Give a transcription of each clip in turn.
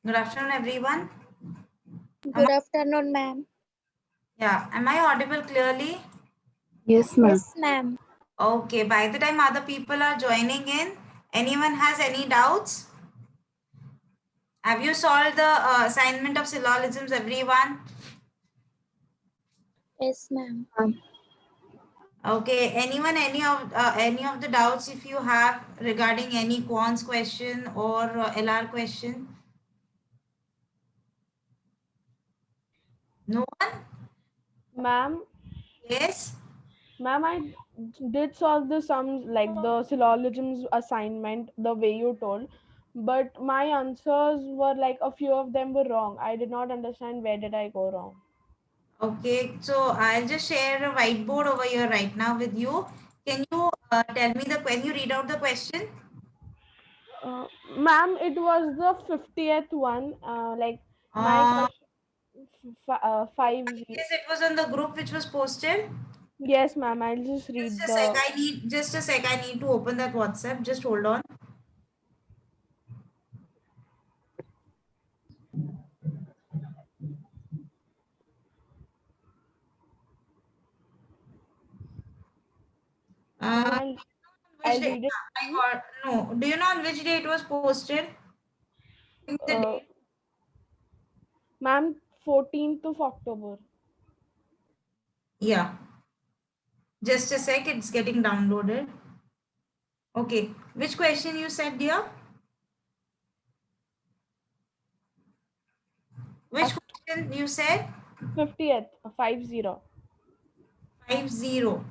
Good afternoon, everyone. Good afternoon, ma'am. Yeah, am I audible clearly? Yes, ma'am. Yes, ma'am. Okay, by the time other people are joining in, anyone has any doubts? Have you solved the assignment of syllogisms, everyone? Yes, ma'am. Okay, anyone, any of the doubts if you have regarding any quants question or LR question? No one? Ma'am, Yes? ma'am, I did solve the sums like the syllogisms assignment the way you told, but my answers were like a few of them were wrong. I did not understand where did I go wrong. Okay, so I'll just share a whiteboard over here right now with you. Can you tell me can you read out the question? Ma'am, it was the 50th one. Like my Uh, question, 5. yes, it was on the group which was posted. Yes, ma'am. I'll just Just read a sec. the. I need to open that WhatsApp. Just hold on. Ma'am, Uh, which I'll day? read it. I got no. Do you know on which day it was posted? Give me the Uh, date. Ma'am, 14th of October. Yeah. Just a sec. It's getting downloaded. Okay. Which question you said, dear? Which question you said? 50th, 50. 50.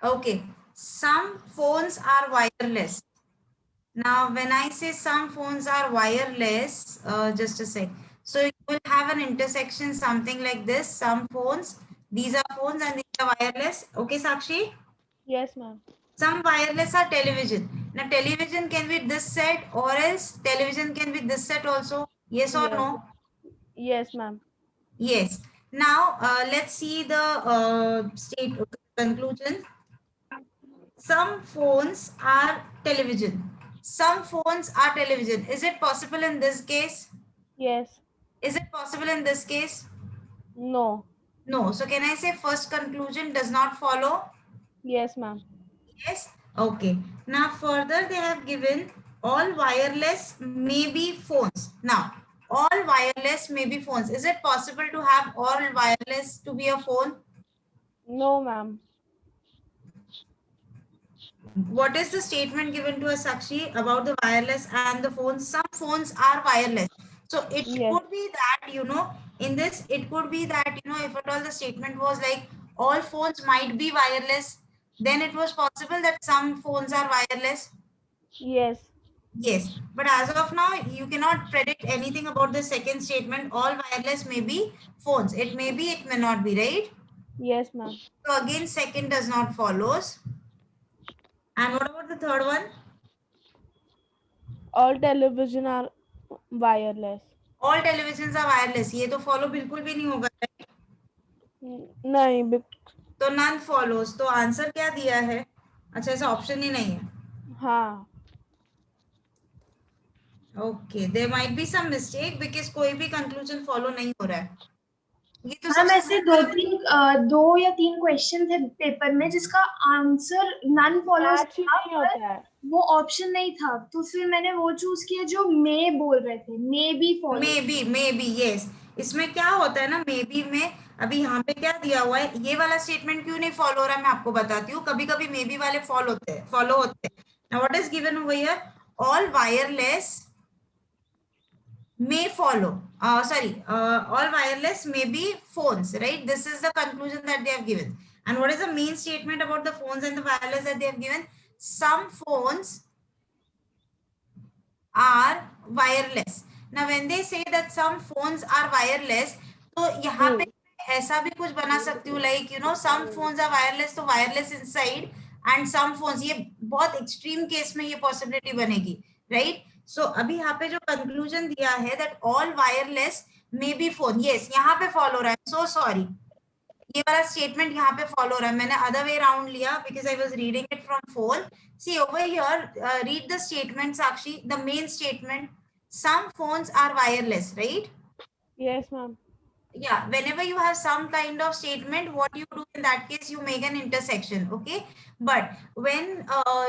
Okay. Some phones are wireless. Now, when I say some phones are wireless, just a sec. So you will have an intersection, something like this. Some phones, these are phones and these are wireless. Okay, Sakshi? Yes, ma'am. Some wireless are television. Now, television can be this set or else television can be this set also. Yes or Yes. no? Yes, ma'am. Yes. Now, let's see the state conclusion. Some phones are television. Some phones are television. Is it possible in this case? Yes. Is it possible in this case? No. No. So can I say first conclusion does not follow? Yes, ma'am. Yes. Okay. Now further they have given all wireless may be phones. Now, all wireless may be phones. Is it possible to have all wireless to be a phone? No, ma'am. What is the statement given to us, Sakshi, about the wireless and the phones? Some phones are wireless. So it Yes. could be that, in this, it could be that, if at all the statement was like all phones might be wireless, then it was possible that some phones are wireless. Yes. Yes, but as of now, you cannot predict anything about the second statement. All wireless may be phones. It may be, it may not be, right? Yes, ma'am. So again, second does not follows. And what about the third one? All television are wireless. All televisions are wireless. ये तो follow बिल्कुल भी नहीं होगा. नहीं, तो none follows. तो answer क्या दिया है? अच्छा, ऐसा ऑप्शन ही नहीं है. हाँ. Okay, there might be some mistake because कोई भी conclusion follow नहीं हो रहा है. ये तो हम सबसे ऐसे दो या तीन क्वेश्चन थे पेपर में जिसका आंसर नन फॉलोज मैच ही नहीं होता है. वो ऑप्शन नहीं था, तो फिर मैंने वो चूज किया जो मे बोल रहे थे, may be follow. May be yes. इसमें क्या होता है ना, मे बी में अभी यहाँ पे क्या दिया हुआ है, ये वाला स्टेटमेंट क्यों नहीं फॉलो हो रहा है मैं आपको बताती हूँ. कभी कभी मे बी वाले फॉलो होते हैं. Now what is given over here? All wireless may follow, all wireless may be phones, right? This is the conclusion that they have given. And what is the main statement about the phones and the wireless that they have given? Some phones are wireless. Now when they say that some phones are wireless, तो यहाँ पे ऐसा भी कुछ बना सकती हूँ, like some phones are wireless, तो wireless inside, and some phones, ये बहुत extreme case में ये possibility बनेगी, right? So अभी यहाँ पे जो conclusion दिया है that all wireless may be phone, yes, यहाँ पे follow हो रहा है. So sorry, ये वाला statement यहाँ पे follow हो रहा है. मैंने other way around लिया because I was reading it from phone. See over here, read the statement, Sakshi, the main statement. Some phones are wireless, right? Yes, ma'am. Yeah, whenever you have some kind of statement, what you do in that case, you make an intersection, okay? But when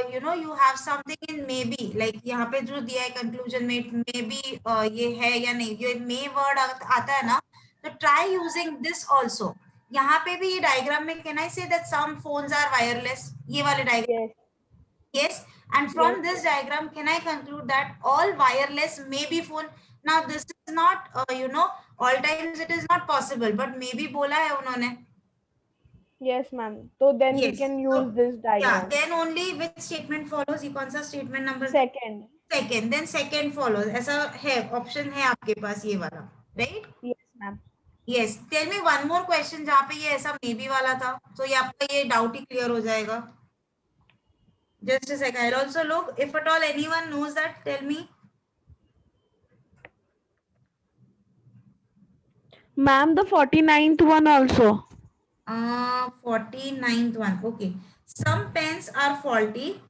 you have something in maybe, like यहाँ पे जो दिया है conclusion में maybe ये है या नहीं, ये may word आता है ना, तो try using this also. यहाँ पे भी ये diagram में can I say that some phones are wireless? ये वाले diagram. Yes. And from this diagram, can I conclude that all wireless may be phone? Now this is not, all times it is not possible, but maybe बोला है उन्होंने. Yes, ma'am. So then we can use this diagram. Yeah, then only which statement follows? ये कौन सा statement number? Second. Then second follows. ऐसा है, option है आपके पास ये वाला, right? Yes, ma'am. Yes. Tell me one more question जहाँ पे ये ऐसा maybe वाला था, so ये आपका ये doubt ही clear हो जाएगा. Just a sec. I'll also look. If at all anyone knows that, tell me. Ma'am, the 49th one also. 49th one. Okay. Some pens are faulty.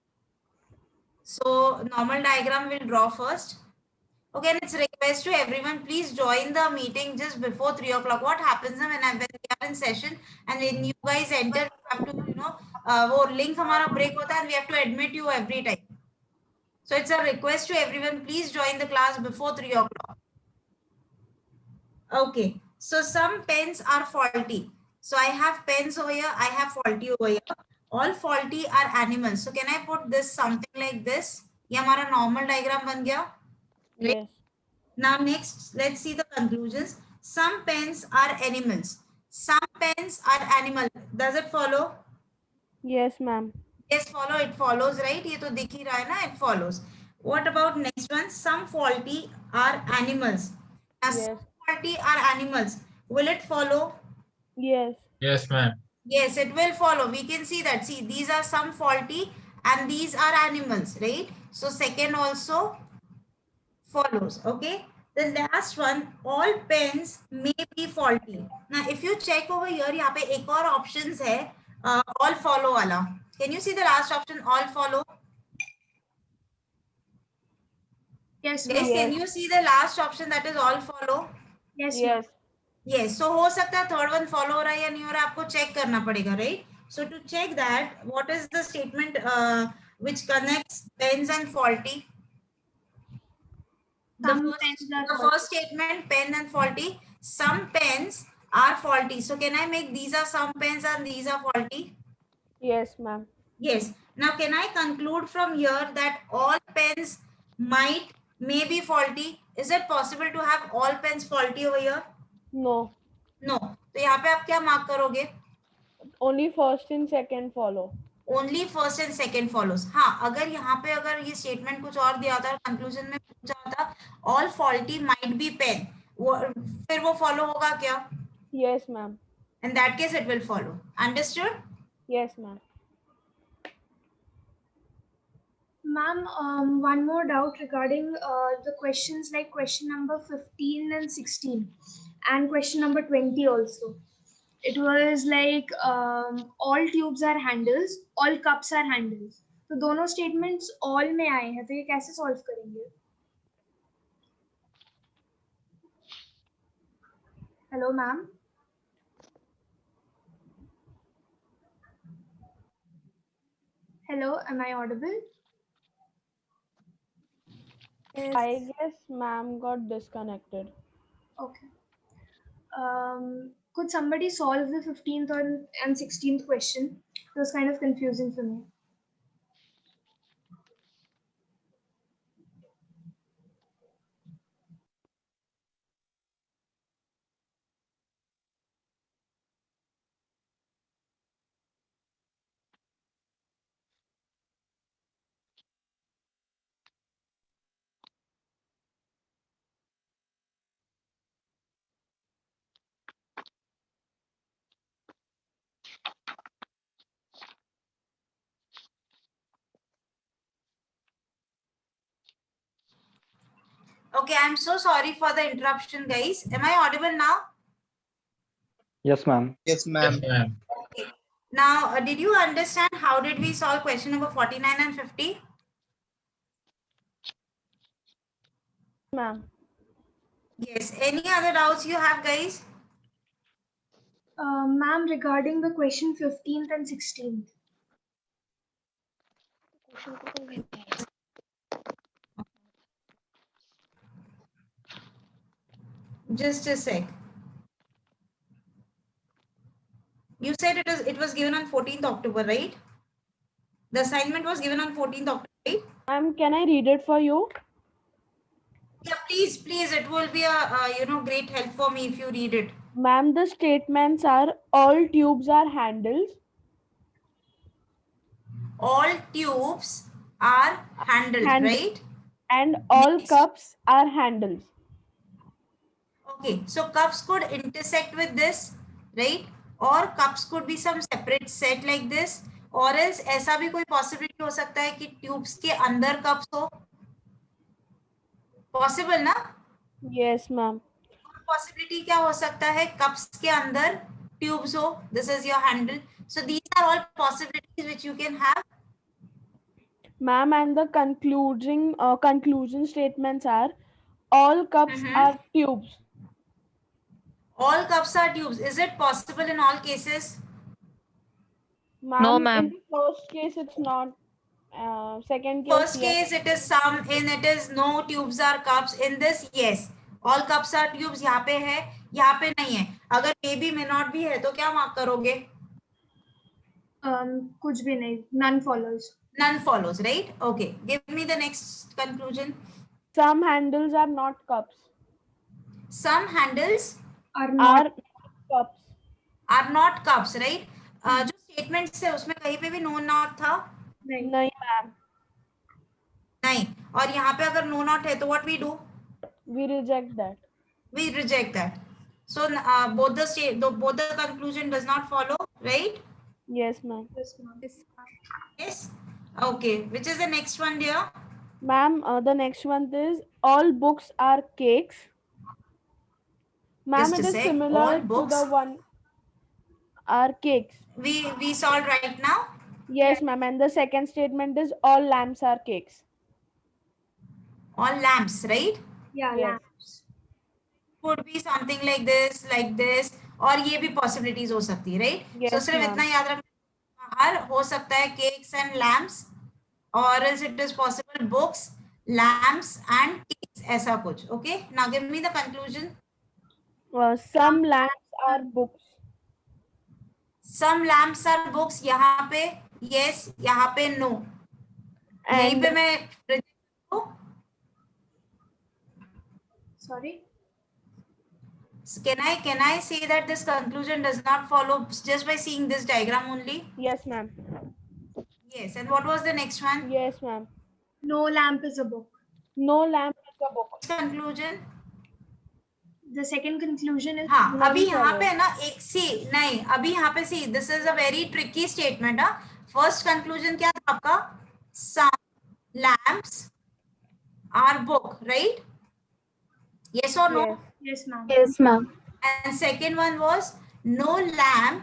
So normal diagram will draw first. Okay, and it's a request to everyone, please join the meeting just before 3 o'clock. What happens when we are in session and when you guys enter, you have to, वो link हमारा break होता है and we have to admit you every time. So it's a request to everyone, please join the class before 3 o'clock. Okay, so some pens are faulty. So I have pens over here, I have faulty over here. All faulty are animals. So can I put this something like this? ये हमारा normal diagram बन गया. Yes. Now next, let's see the conclusions. Some pens are animals. Some pens are animal. Does it follow? Yes, ma'am. Yes, follow. It follows, right? ये तो दिख ही रहा है ना? It follows. What about next one? Some faulty are animals. Now, Yes. some faulty are animals. Will it follow? Yes. Yes, ma'am. Yes, it will follow. We can see that. See, these are some faulty and these are animals, right? So second also follows. Okay. The last one, all pens may be faulty. Now, if you check over here, यहाँ पे एक और options है, all follow वाला. Can you see the last option, all follow? Yes, Yes. Can you see the last option that is all follow? yes, Yes. Yes. So हो सकता है third one follow हो रहा है या नहीं हो रहा है, आपको check करना पड़ेगा, right? So to check that, what is the statement which connects pens and faulty? Some pens are the faulty. first statement, pen and faulty. Some pens are faulty. So can I make these are some pens and these are faulty? Yes, ma'am. Yes. Now can I conclude from here that all pens may be faulty? Is it possible to have all pens faulty over here? No. No. तो यहाँ पे आप क्या mark करोगे? Only first and second follow. Only first and second follows. हाँ, अगर यहाँ पे अगर ये स्टेटमेंट कुछ और दिया था और कंक्लूजन में पूछा था all faulty might be pen, फिर वो फॉलो होगा क्या? Yes, ma'am. In that case it will follow. Understood? Yes, ma'am. Ma'am, one more doubt regarding the questions like question number 15 and 16 and question number 20 also. It was like all tubes are handles, all cups are handles. तो दोनों statements all में आए हैं, तो ये कैसे solve करेंगे? Hello, ma'am. Hello, am I audible? I guess ma'am got disconnected. Okay. Could somebody solve the 15th and 16th question? It was kind of confusing for me. Okay, I'm so sorry for the interruption, guys. Am I audible now? Yes, ma'am. Yes, ma'am. Okay. Now, did you understand how did we solve question number 49 and 50? Ma'am. Yes. Any other doubts you have, guys? Ma'am, regarding the question 15th and 16th. Just a sec. You said it was given on 14th October, right? The assignment was given on 14th October, right? Ma'am, can I read it for you? Yeah, please, please. It will be a great help for me if you read it. Ma'am, the statements are all tubes are handles. All tubes are handled, right? And all Yes. cups are handles. Okay, so cups could intersect with this, right? Or cups could be some separate set like this. Or else ऐसा भी कोई possibility हो सकता है कि tubes के अंदर cups हो. Possible ना? Yes, ma'am. Possibility क्या हो सकता है? Cups के अंदर tubes हो. This is your handle. So these are all possibilities which you can have. Ma'am, and the conclusion statements are all cups are tubes. All cups are tubes. Is it possible in all cases? Ma'am, No, in ma'am. the first case it's not. Second case, First yes. case it is some, in it is no tubes are cups. In this, yes, all cups are tubes. यहाँ पे है, यहाँ पे नहीं है. अगर may be may not भी है तो क्या mark करोगे? कुछ भी नहीं. None follows. None follows, right? Okay. Give me the next conclusion. Some handles are not cups. Some handles Are not. Cups. are not cups, right? जो statements है उसमें कहीं पे भी no not था? नहीं. No, ma'am. नहीं. और यहाँ पे अगर no not है तो what we do? We reject that. We reject that. So both the conclusion does not follow, right? Yes, ma'am. Yes, ma'am. Yes. Okay. Which is the next one, dear? Ma'am, the next one is all books are cakes. Ma'am, Just it a is sec. similar All to books the one are cakes. we solved right now. Yes, ma'am. And the second statement is all lamps are cakes. All lamps, right? Yeah, Yes. lamps. Could be something like this, और ये भी possibilities हो सकती है, right? Yes, So सिर्फ ma'am. इतना याद रखना, बाहर हो सकता है cakes and lamps, or else it is possible books, lamps and keys, ऐसा कुछ. Okay, now give me the conclusion. Some lamps are books. Some lamps are books. यहाँ पे yes, यहाँ पे no. यहीं And पे मैं reject करूँ? Sorry. Can I say that this conclusion does not follow just by seeing this diagram only? yes, ma'am. Yes. And what was the next one? Yes, ma'am. No lamp is a book. No lamp is a book. Conclusion. The second conclusion is हाँ, None अभी यहाँ पे follows. है ना एक सी नहीं, अभी यहाँ पे see this is a very tricky statement. First conclusion क्या था आपका? Some lamps are book, right? Yes और no? Yes. yes, ma'am. Yes, ma'am. And second one was no lamp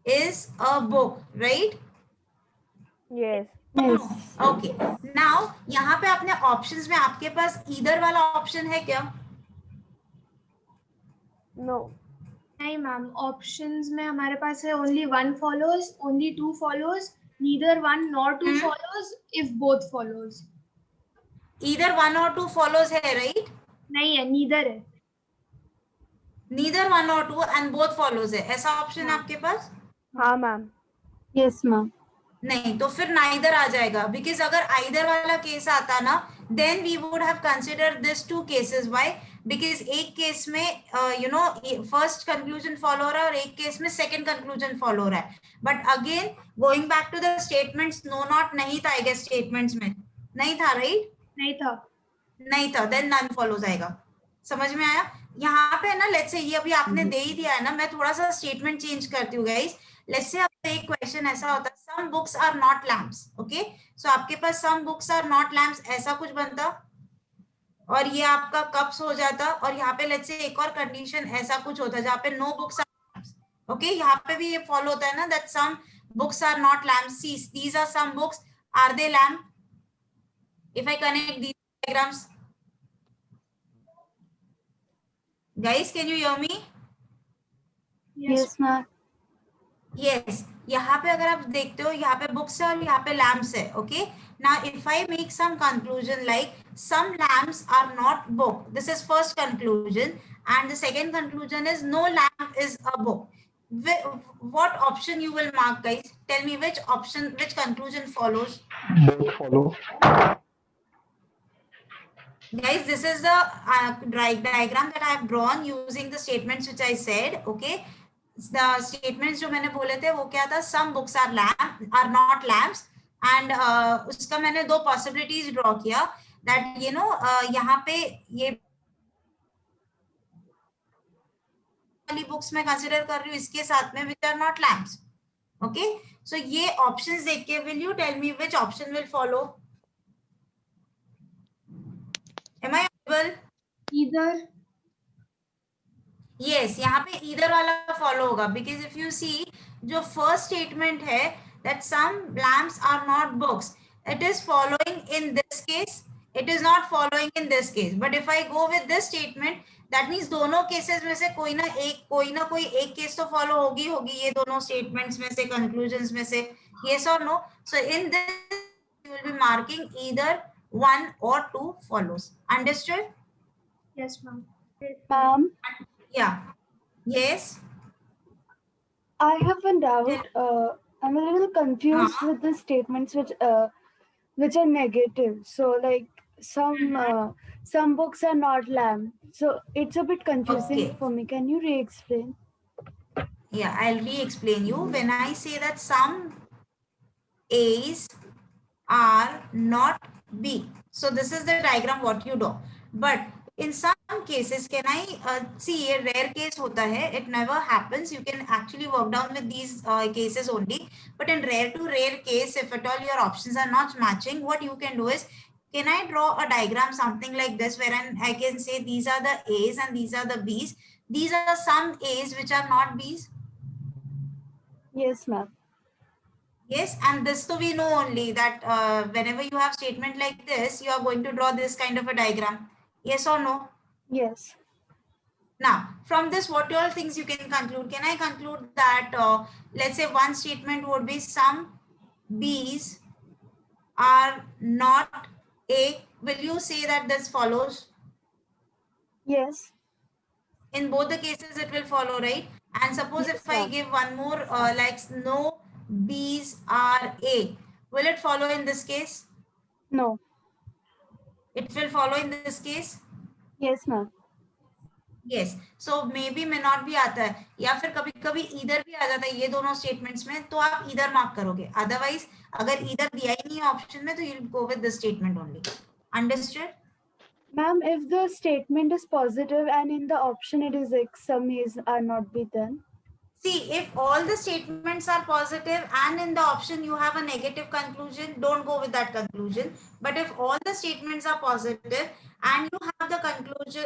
is a book, right? Yes. Yes. Okay. Now यहाँ पे अपने options में आपके पास either वाला ऑप्शन है क्या? No. नहीं मैम, ऑप्शंस में हमारे पास है only one follows, only two follows, neither one nor two follows if both follows. Either one और टू फॉलोज है, राइट? नहीं है, neither है. नीदर वन और टू एंड बोथ फॉलोज है, ऐसा ऑप्शन है आपके पास? हाँ, ma'am. Yes, ma'am. नहीं, तो फिर नाइदर आ जाएगा. बिकॉज अगर आइदर वाला केस आता ना, then we would have consider this two cases. Why? Because एक केस में you know first conclusion follow हो रहा है और एक केस में सेकंड कंक्लूजन फॉलो हो रहा है. But again going back to the statements, no not नहीं था, आई गेस स्टेटमेंट्स में नहीं था, राइट? नहीं था. नहीं था, देन नन फॉलोज आएगा. समझ में आया? यहाँ पे है ना, लेट्स से ये अभी आपने दे ही दिया है ना, मैं थोड़ा सा स्टेटमेंट चेंज करती हूँ गाइस. लेट्स से आपका एक क्वेश्चन ऐसा होता है, some books are not lamps. Okay, so आपके पास some books are not lamps ऐसा कुछ बनता और ये आपका कप्स हो जाता. और यहाँ पे लेट्स से एक और कंडीशन ऐसा कुछ होता जहाँ पे no books are lamps. Okay, यहाँ पे भी ये फॉलो होता है ना, that some books are not lamps. See these are some books, are they lamp? If I connect these diagrams, guys, can you hear me? Yes, ma'am. Yes. यहाँ पे अगर आप देखते हो, यहाँ पे बुक्स है और यहाँ पे लैम्प्स है. Okay, now if I make some conclusion like some lamps are not book, this is first conclusion, and the second conclusion is no lamp is a book. What option you will mark, guys? Tell me which option, which conclusion follows. Both follow. Guys, this is the diagram that I have drawn using the statements which I said. Okay, the statements जो मैंने बोले थे वो क्या था? Some books are not lamps, and उसका मैंने दो possibilities draw किया, that you know यहाँ पे ये वाली books मैं consider कर रही हूँ इसके साथ में which are not lamps. Okay, so ये options देख के will you tell me which option will follow? Am I able? Either. Yes, यहाँ पे either वाला follow होगा, because if you see जो first statement है that some lamps are not books, it is following in this case, it is not following in this case. But if I go with this statement, that means दोनों cases में से कोई ना कोई एक case तो follow होगी ये दोनों statements में से, conclusions में से, yes or no? So in this you will be marking either one or two follows. Understood? Yes, ma'am. Ma'am, Yeah. Yes. I have a doubt. I'm a little confused with the statements which are negative. So like some books are not lamb. So it's a bit confusing Okay. for me. Can you re-explain? Yeah, I'll re-explain you. When I say that some A's are not B. So this is the diagram what you do. But in some cases, can I see a rare case hota hai, it never happens. You can actually work down with these cases only. But in rare to rare case, if at all your options are not matching, what you can do is, can I draw a diagram something like this wherein I can say these are the A's and these are the B's. These are some A's which are not B's. Yes, ma'am. Yes, and this so we know only that whenever you have statement like this, you are going to draw this kind of a diagram. Yes or no? Yes. Now, from this, what all things you can conclude? Can I conclude that, let's say one statement would be some B's are not A, will you say that this follows? Yes. In both the cases, it will follow, right? And suppose Yes, if I ma'am. give one more, like no B's are A, will it follow in this case? No. It will follow in this case? Yes, ma'am. Yes. So maybe may not भी आता है या फिर कभी कभी इधर भी आ जाता है ये दोनों स्टेटमेंट्स में, तो आप इधर मार्क करोगे. अदरवाइज अगर इधर दिया ही नहीं है ऑप्शन में, तो you will go with this statement only. Understood? Ma'am, if the statement is positive and in the option it is like some is are not be done. See, if all the statements are positive and in the option you have a negative conclusion, don't go with that conclusion. But if all the statements are positive and you have the conclusion,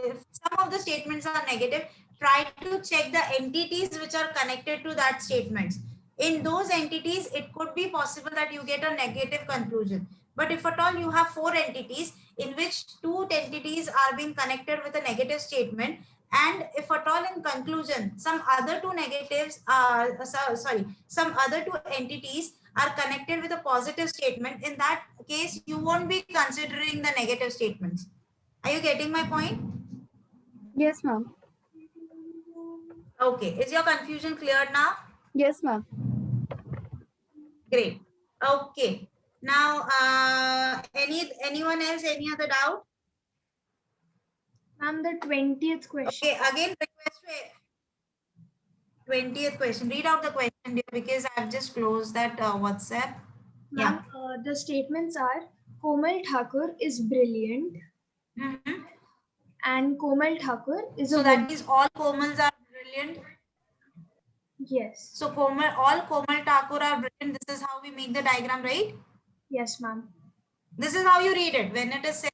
if some of the statements are negative, try to check the entities which are connected to that statements. In those entities, it could be possible that you get a negative conclusion. But if at all you have 4 entities in which 2 entities are being connected with a negative statement, and if at all in conclusion some other two negatives some other two entities are connected with a positive statement, in that case you won't be considering the negative statements. Are you getting my point? Yes, ma'am. Okay, is your confusion clear now? Yes, ma'am. Great. Okay, now anyone else, any other doubt? Ma'am, the 20th question. Okay, again request to 20th question. Read out the question, dear, because I've just closed that WhatsApp. Ma'am, the statements are Komal Thakur is brilliant Mhm. and Komal Thakur is So a that woman. means all Komals are brilliant. Yes. So all Komal Thakur are brilliant. This is how we make the diagram, right? Yes, ma'am. This is how you read it. When it is said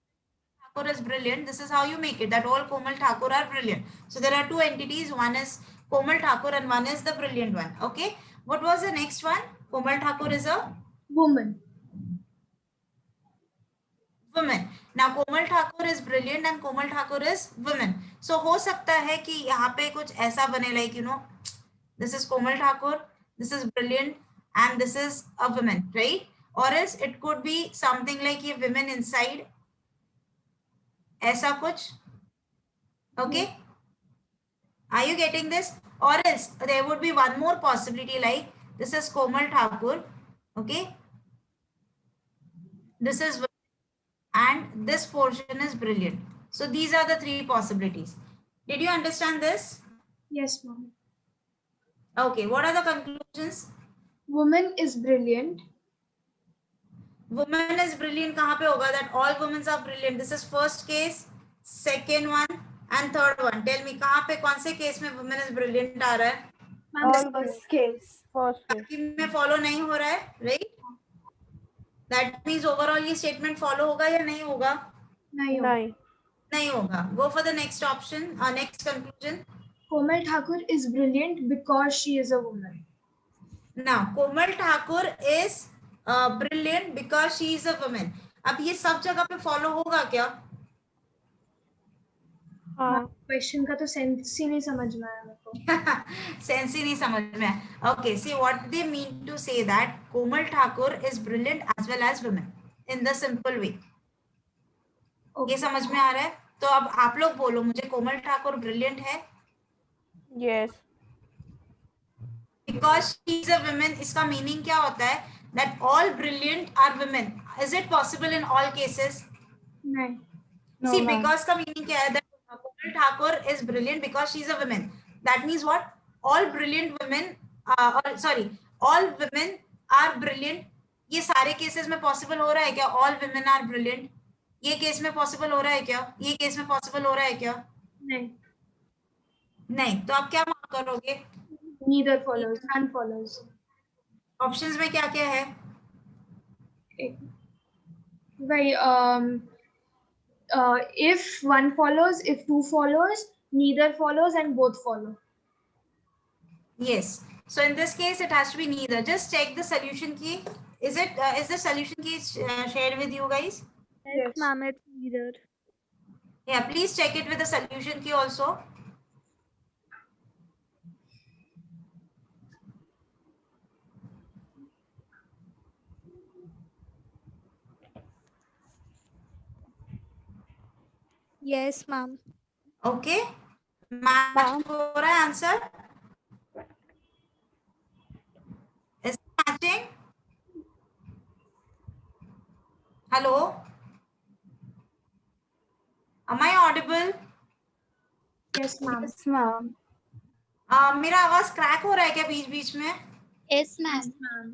Thakur is brilliant, this is how you make it, that all Komal Thakur are brilliant. So there are 2 entities. One is Komal Thakur and one is the brilliant one. Okay. What was the next one? Komal Thakur is a Woman. woman. Now Komal Thakur is brilliant and Komal Thakur is woman. So हो सकता है कि यहाँ पे कुछ ऐसा बने, like this is Komal Thakur, this is brilliant, and this is a woman, right? Or else it could be something like a women inside, ऐसा कुछ. Okay, are you getting this? Or else there would be one more possibility, like this is Komal Thakur, okay, this is women, and this portion is brilliant. So these are the 3 possibilities. Did you understand this? Yes, ma'am. Okay, what are the conclusions? Woman is brilliant. Woman is brilliant कहाँ पे होगा? That all women are brilliant. This is first case, second one, and third one. Tell me कहाँ पे कौन से case में woman is brilliant आ रहा है? Ma'am, All First case. first case. बाकी में follow नहीं हो रहा है, right? That means overall ये statement follow होगा या नहीं होगा? nahi hoga. Nine. नहीं होगा. Go for the next option, next conclusion. Komal Thakur is brilliant because she is a woman. Now Komal Thakur is brilliant because she is a woman. अब ये सब जगह पे follow होगा क्या? हाँ. क्वेश्चन का तो सेंस ही नहीं समझ में आया मेरे को. सेंस ही नहीं समझ में आया. Okay, see what they mean to say that Komal Thakur is brilliant as well as women in the simple way. ये समझ में आ रहा है? तो अब आप लोग बोलो मुझे, कोमल ठाकुर ब्रिलियंट है? Yes. Because she is a woman, इसका मीनिंग क्या होता है? That all brilliant are women. Is it possible in all cases? नहीं. No, See, ma'am. because का मीनिंग क्या है? That Komal Thakur is brilliant because she is a woman. That means what? All brilliant women, all women are brilliant. ये सारे cases में possible हो रहा है क्या? All women are brilliant. ये केस में पॉसिबल हो रहा है क्या? ये केस में पॉसिबल हो रहा है क्या? नहीं. नहीं. तो आप क्या मार्क करोगे? Neither follows. None follows. Options में क्या क्या है? Why, if one follows, if two follows, neither follows, and both follow. Yes. So in this case, it has to be neither. Just check the solution key. Is the solution key shared with you guys? Yes, ma'am, it's neither. Yeah, please check it with the solution key also. Yes, ma'am. Okay, match Ma'am. हो रहा है answer? Is it matching? Hello, am I audible? Yes, ma'am. Yes, ma'am. मेरा आवाज crack हो रहा है क्या बीच बीच में? Yes, Yes, ma'am.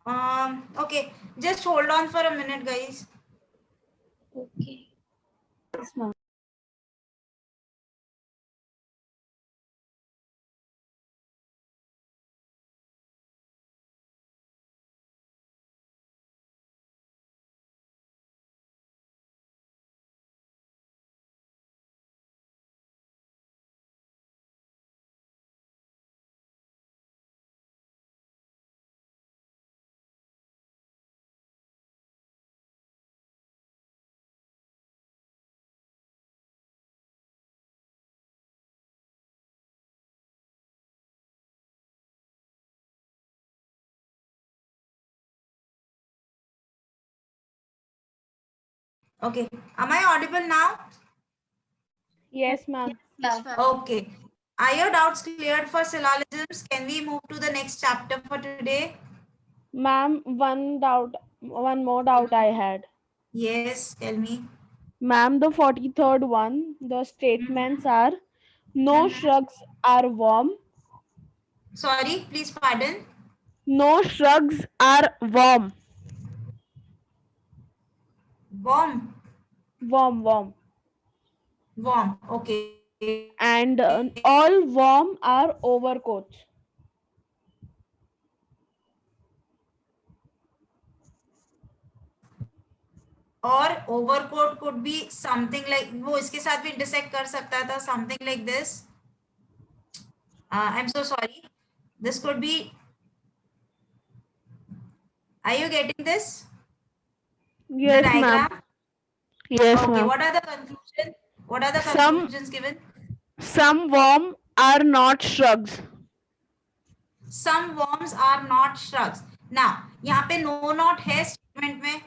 ma'am. Okay, just hold on for a minute, guys. Okay. Yes, ma'am. Okay, am I audible now? Yes, ma'am. Yes, ma'am. Okay. Are your doubts cleared for syllogisms? Can we move to the next chapter for today? Ma'am, one more doubt I had. Yes, tell me. Ma'am, the 43rd one, the statements are no shrugs are warm. Sorry, please pardon. No shrugs are warm. Warm. Warm. Warm. Okay. And all warm are overcoats. और overcoat could be something like, वो इसके साथ भी intersect कर सकता था, something like this. I'm so sorry. This could be. Are you getting this? Yes, The ma'am. diagram. Yes, Okay. ma'am. What are the conclusions? What are the Some- conclusions given? Some warm are not shrugs. Some worms are not shrugs. Now, यहाँ पे no not है statement में,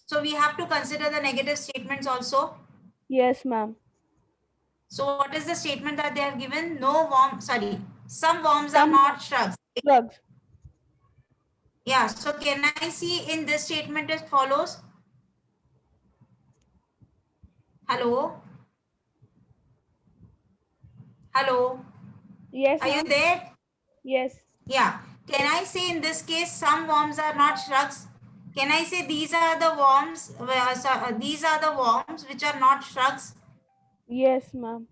so we have to consider the negative statements also. Yes, ma'am. So what is the statement that they are given? No worm, sorry, some worms are Some not shrugs. Shrugs. Yeah, so can I see in this statement as follows? Hello? Hello? Yes, Are you ma'am. there? Yes. Yeah. Can I say in this case some worms are not shrugs? Can I say these are the worms? These are the worms which are not shrugs. Yes, ma'am.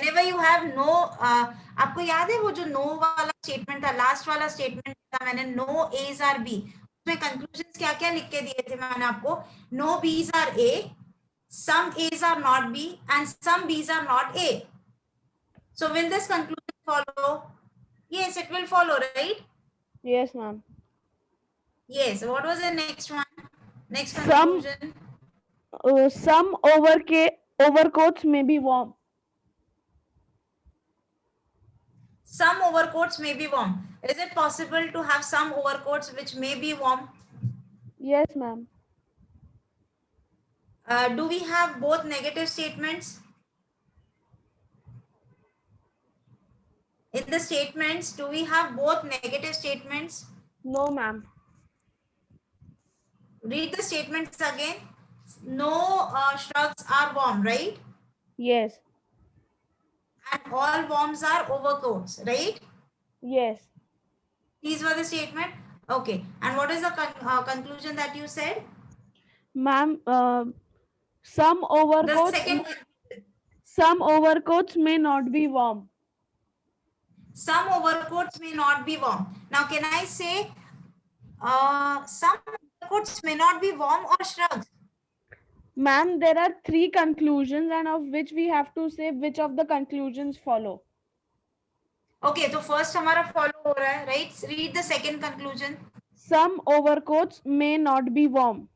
Whenever you have no, आपको याद है वो जो no वाला statement था, last वाला statement था मैंने, no A's are B. उसमें conclusions क्या क्या लिख के दिए थे मैंने आपको? No B's are A, some A's are not B, and some B's are not A. So will this conclusion follow? Yes, it will follow, right? Yes, ma'am. Yes. What was the next one? Next Some- conclusion. Some overcoats may be warm. Some overcoats may be warm. Is it possible to have some overcoats which may be warm? Yes, ma'am. Do we have both negative statements? In the statements, do we have both negative statements? No, ma'am. Read the statements again. No shrugs are warm, right? Yes. And all worms are overcoats, right? Yes. These were the statement. Okay. And what is the conclusion that you said? Ma'am, some The overcoats second. some overcoats may not be warm. Some overcoats may not be warm. Now, can I say some overcoats may not be warm or shrugs? Ma'am, there are 3 conclusions and of which we have to say which of the conclusions follow. Okay, so first हमारा follow हो रहा है, right? Read the second conclusion. Some overcoats may not be warm.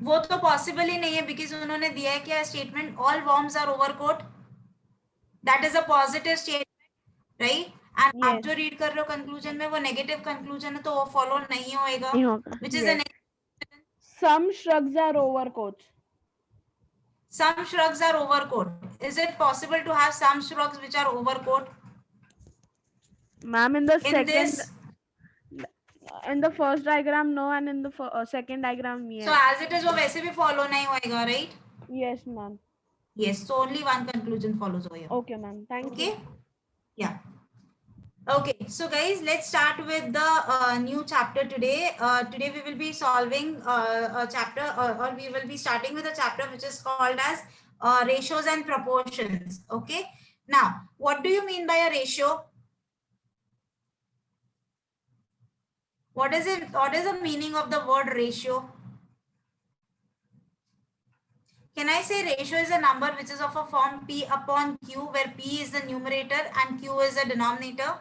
वो तो possible ही नहीं है because उन्होंने दिया है क्या statement? All worms are overcoat. That is a positive statement, right? And Yes. आप जो read कर रहे हो conclusion में वो negative conclusion है तो वो follow नहीं होएगा. नहीं होगा. Which is Yes. a negative. Some shrugs are overcoats. Some shrugs are overcoat. Is it possible to have some shrugs which are overcoat? Ma'am, in the In second, this, in the first diagram, no, and in the second diagram, so yes. as it is, वो वैसे भी follow नहीं होएगा, right? Yes, ma'am. Yes, so only one conclusion follows over here. Okay, ma'am. Thank you. Okay? Yeah. Okay, so guys, let's start with the new chapter today. Today we will be solving a chapter, or we will be starting with a chapter which is called as ratios and proportions. Okay. Now, what do you mean by a ratio? What is it? What is the meaning of the word ratio? Can I say ratio is a number which is of a form P upon Q, where P is the numerator and Q is the denominator?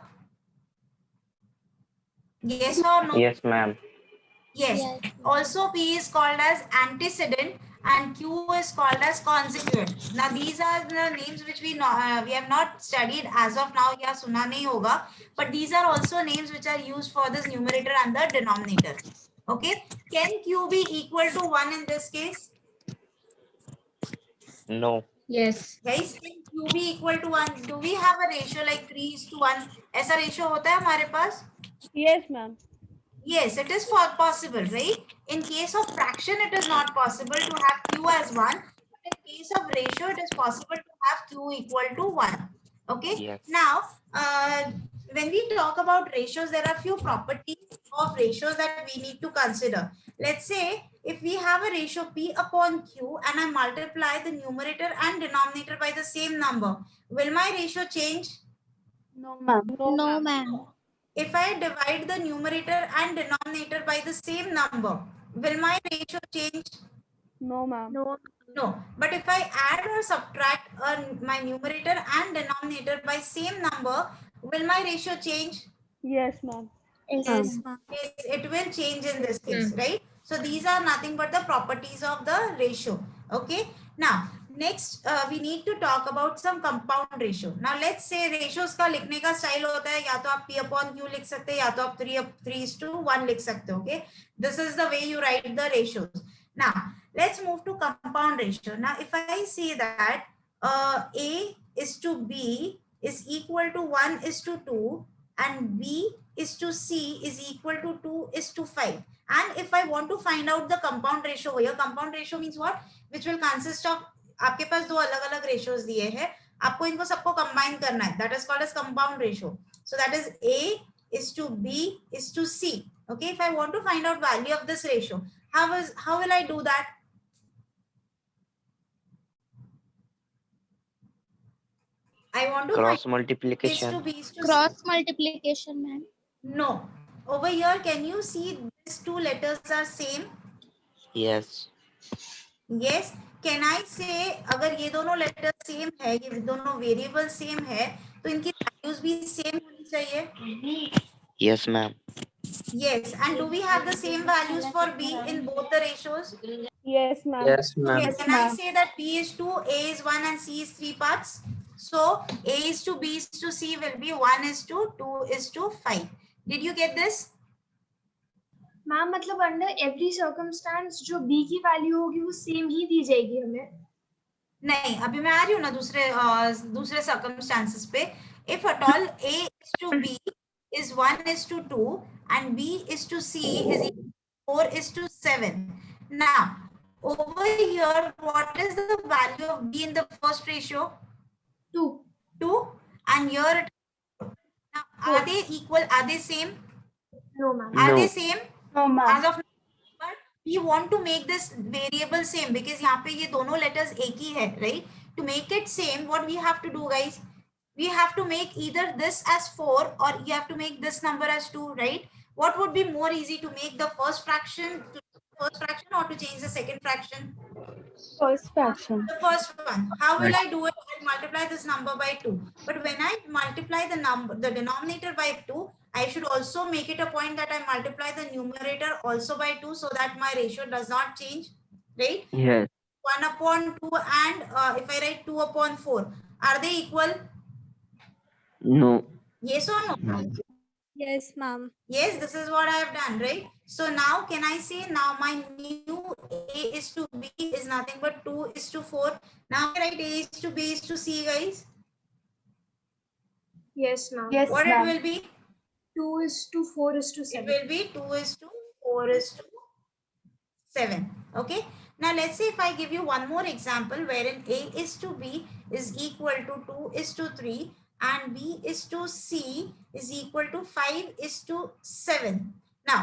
Yes or no? Yes, ma'am. Yes. Yes. Also, P is called as antecedent and Q is called as consequent. Now, these are the names which we know, we have not studied as of now. या सुना नहीं होगा. But these are also names which are used for this numerator and the denominator. Okay. Can Q be equal to 1 in this case? No. Yes. Guys, can Q be equal to 1? Do we have a ratio like 3:1? ऐसा ratio होता है हमारे पास? Yes, ma'am. Yes, it is possible, right? In case of fraction, it is not possible to have Q as 1. But in case of ratio, it is possible to have Q equal to 1. Okay. Yes. Now, when we talk about ratios, there are few properties of ratios that we need to consider. Let's say if we have a ratio P upon Q and I multiply the numerator and denominator by the same number, will my ratio change? No, ma'am. No, ma'am. If I divide the numerator and denominator by the same number, will my ratio change? No, ma'am. No. No. But if I add or subtract my numerator and denominator by same number, will my ratio change? Yes, ma'am. Yes, ma'am. Yes, it will change in this case, right? So these are nothing but the properties of the ratio. Okay. Now, next we need to talk about some compound ratio. Now, let's say ratios का लिखने का style होता है या तो आप P upon Q लिख सकते हैं या तो आप 3:1 लिख सकते हो. Okay. This is the way you write the ratios. Now, let's move to compound ratio. Now, if I say that A is to B is equal to 1:2 and B is to C is equal to 2:5. And if I want to find out the compound ratio here, compound ratio means what? Which will consist of, आपके पास दो अलग अलग ratios दिए हैं, आपको इनको सबको combine करना है. That is called as compound ratio. So that is A is to B is to C. Okay, if I want to find out value of this ratio, how will I do that? I want to Cross find A is to multiplication. B is to C. Cross multiplication, ma'am. No. Over here, can you see these two letters are same? Yes. Yes. Can I say अगर ये दोनों letters same है, ये दोनों variable same है, तो इनकी values भी same होनी चाहिए? Yes, ma'am. Yes. And do we have the same values for B in both the ratios? Yes, ma'am. Yes, So ma'am. can I say that B is 2, A is 1 and C is 3 parts? So A is to B is to C will be 1:2:5. Did you get this? Ma'am मतलब under every circumstance जो B की value होगी वो same ही दी जाएगी हमें. नहीं, अभी मैं आ रही हूँ ना दूसरे circumstances पे. If at all A is to B is 1:2 and B is to C is 4:7. Now, over here, what is the value of B in the first ratio? 2. 2. And here, now, are they equal? Are they same? No, ma'am. Are No. they same? No, As ma'am. of now, but we want to make this variable same because यहाँ पे ये दोनों letters एक ही है, right? To make it same, what we have to do, guys? We have to make either this as 4 or you have to make this number as 2, right? What would be more easy to make the first fraction or to change the second fraction? First fraction. The first one. How will I do it? I'll multiply this number by 2. But when I multiply the denominator by 2, I should also make it a point that I multiply the numerator also by 2 so that my ratio does not change, right? Yes. 1/2 and if I write 2/4, are they equal? No. Yes or no? No. Yes, ma'am. Yes, this is what I have done, right? So now can I say now my new A is to B is nothing but 2:4. Now can I write A is to B is to C, guys? Yes, ma'am. Yes, What it ma'am. will be? 2:4:7. It will be 2:4:7. Okay. Now let's say if I give you one more example wherein A is to B is equal to 2:3 and B is to C is equal to 5:7. Now,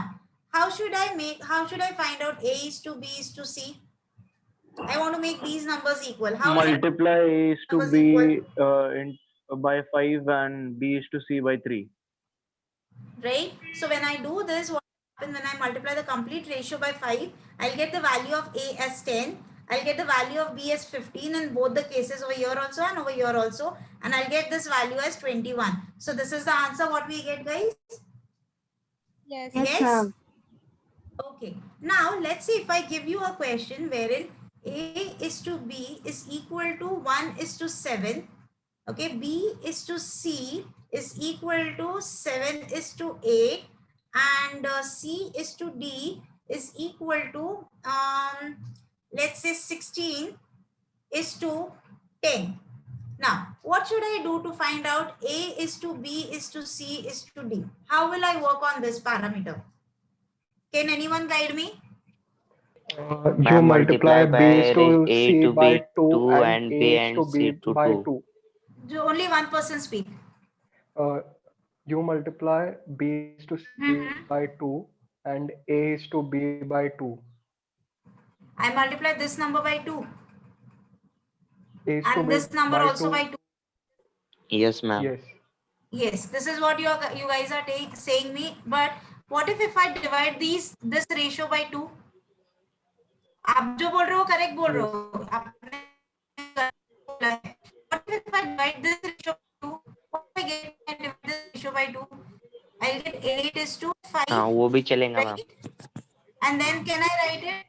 how should I find out A is to B is to C? I want to make these numbers equal. How is it Multiply A is to numbers B equal? by 5 and B is to C by 3. Right? So when I do this, what happens when I multiply the complete ratio by 5, I'll get the value of A as 10. I'll get the value of B as 15 in both the cases over here also and over here also. And I'll get this value as 21. So this is the answer what we get, guys. Yes. Yes, Yes? ma'am. Okay. Now let's see if I give you a question wherein A is to B is equal to 1:7. Okay, B is to C is equal to 7:8 and C is to D is equal to let's say 16:10. Now, what should I do to find out A is to B is to C is to D? How will I work on this parameter? Can anyone guide me? You multiply B is to A C to by B 2 2 and and A B is to and B C to by 2. 2. Only one person speak. You multiply B is to C by 2 and A is to B by 2. I multiply this number by 2 A is to and B this number by also 2. by 2. Yes, ma'am. Yes. Yes, this is what you guys are saying me. But what if I divide this ratio by 2? आप जो बोल रहे हो correct बोल रहे Yes. हो. आपने बोला है. What if I divide this ratio by 2? What if I get I divide this ratio by 2? I'll get 8:5. हाँ वो भी चलेगा ma'am. Right? And then can I write it?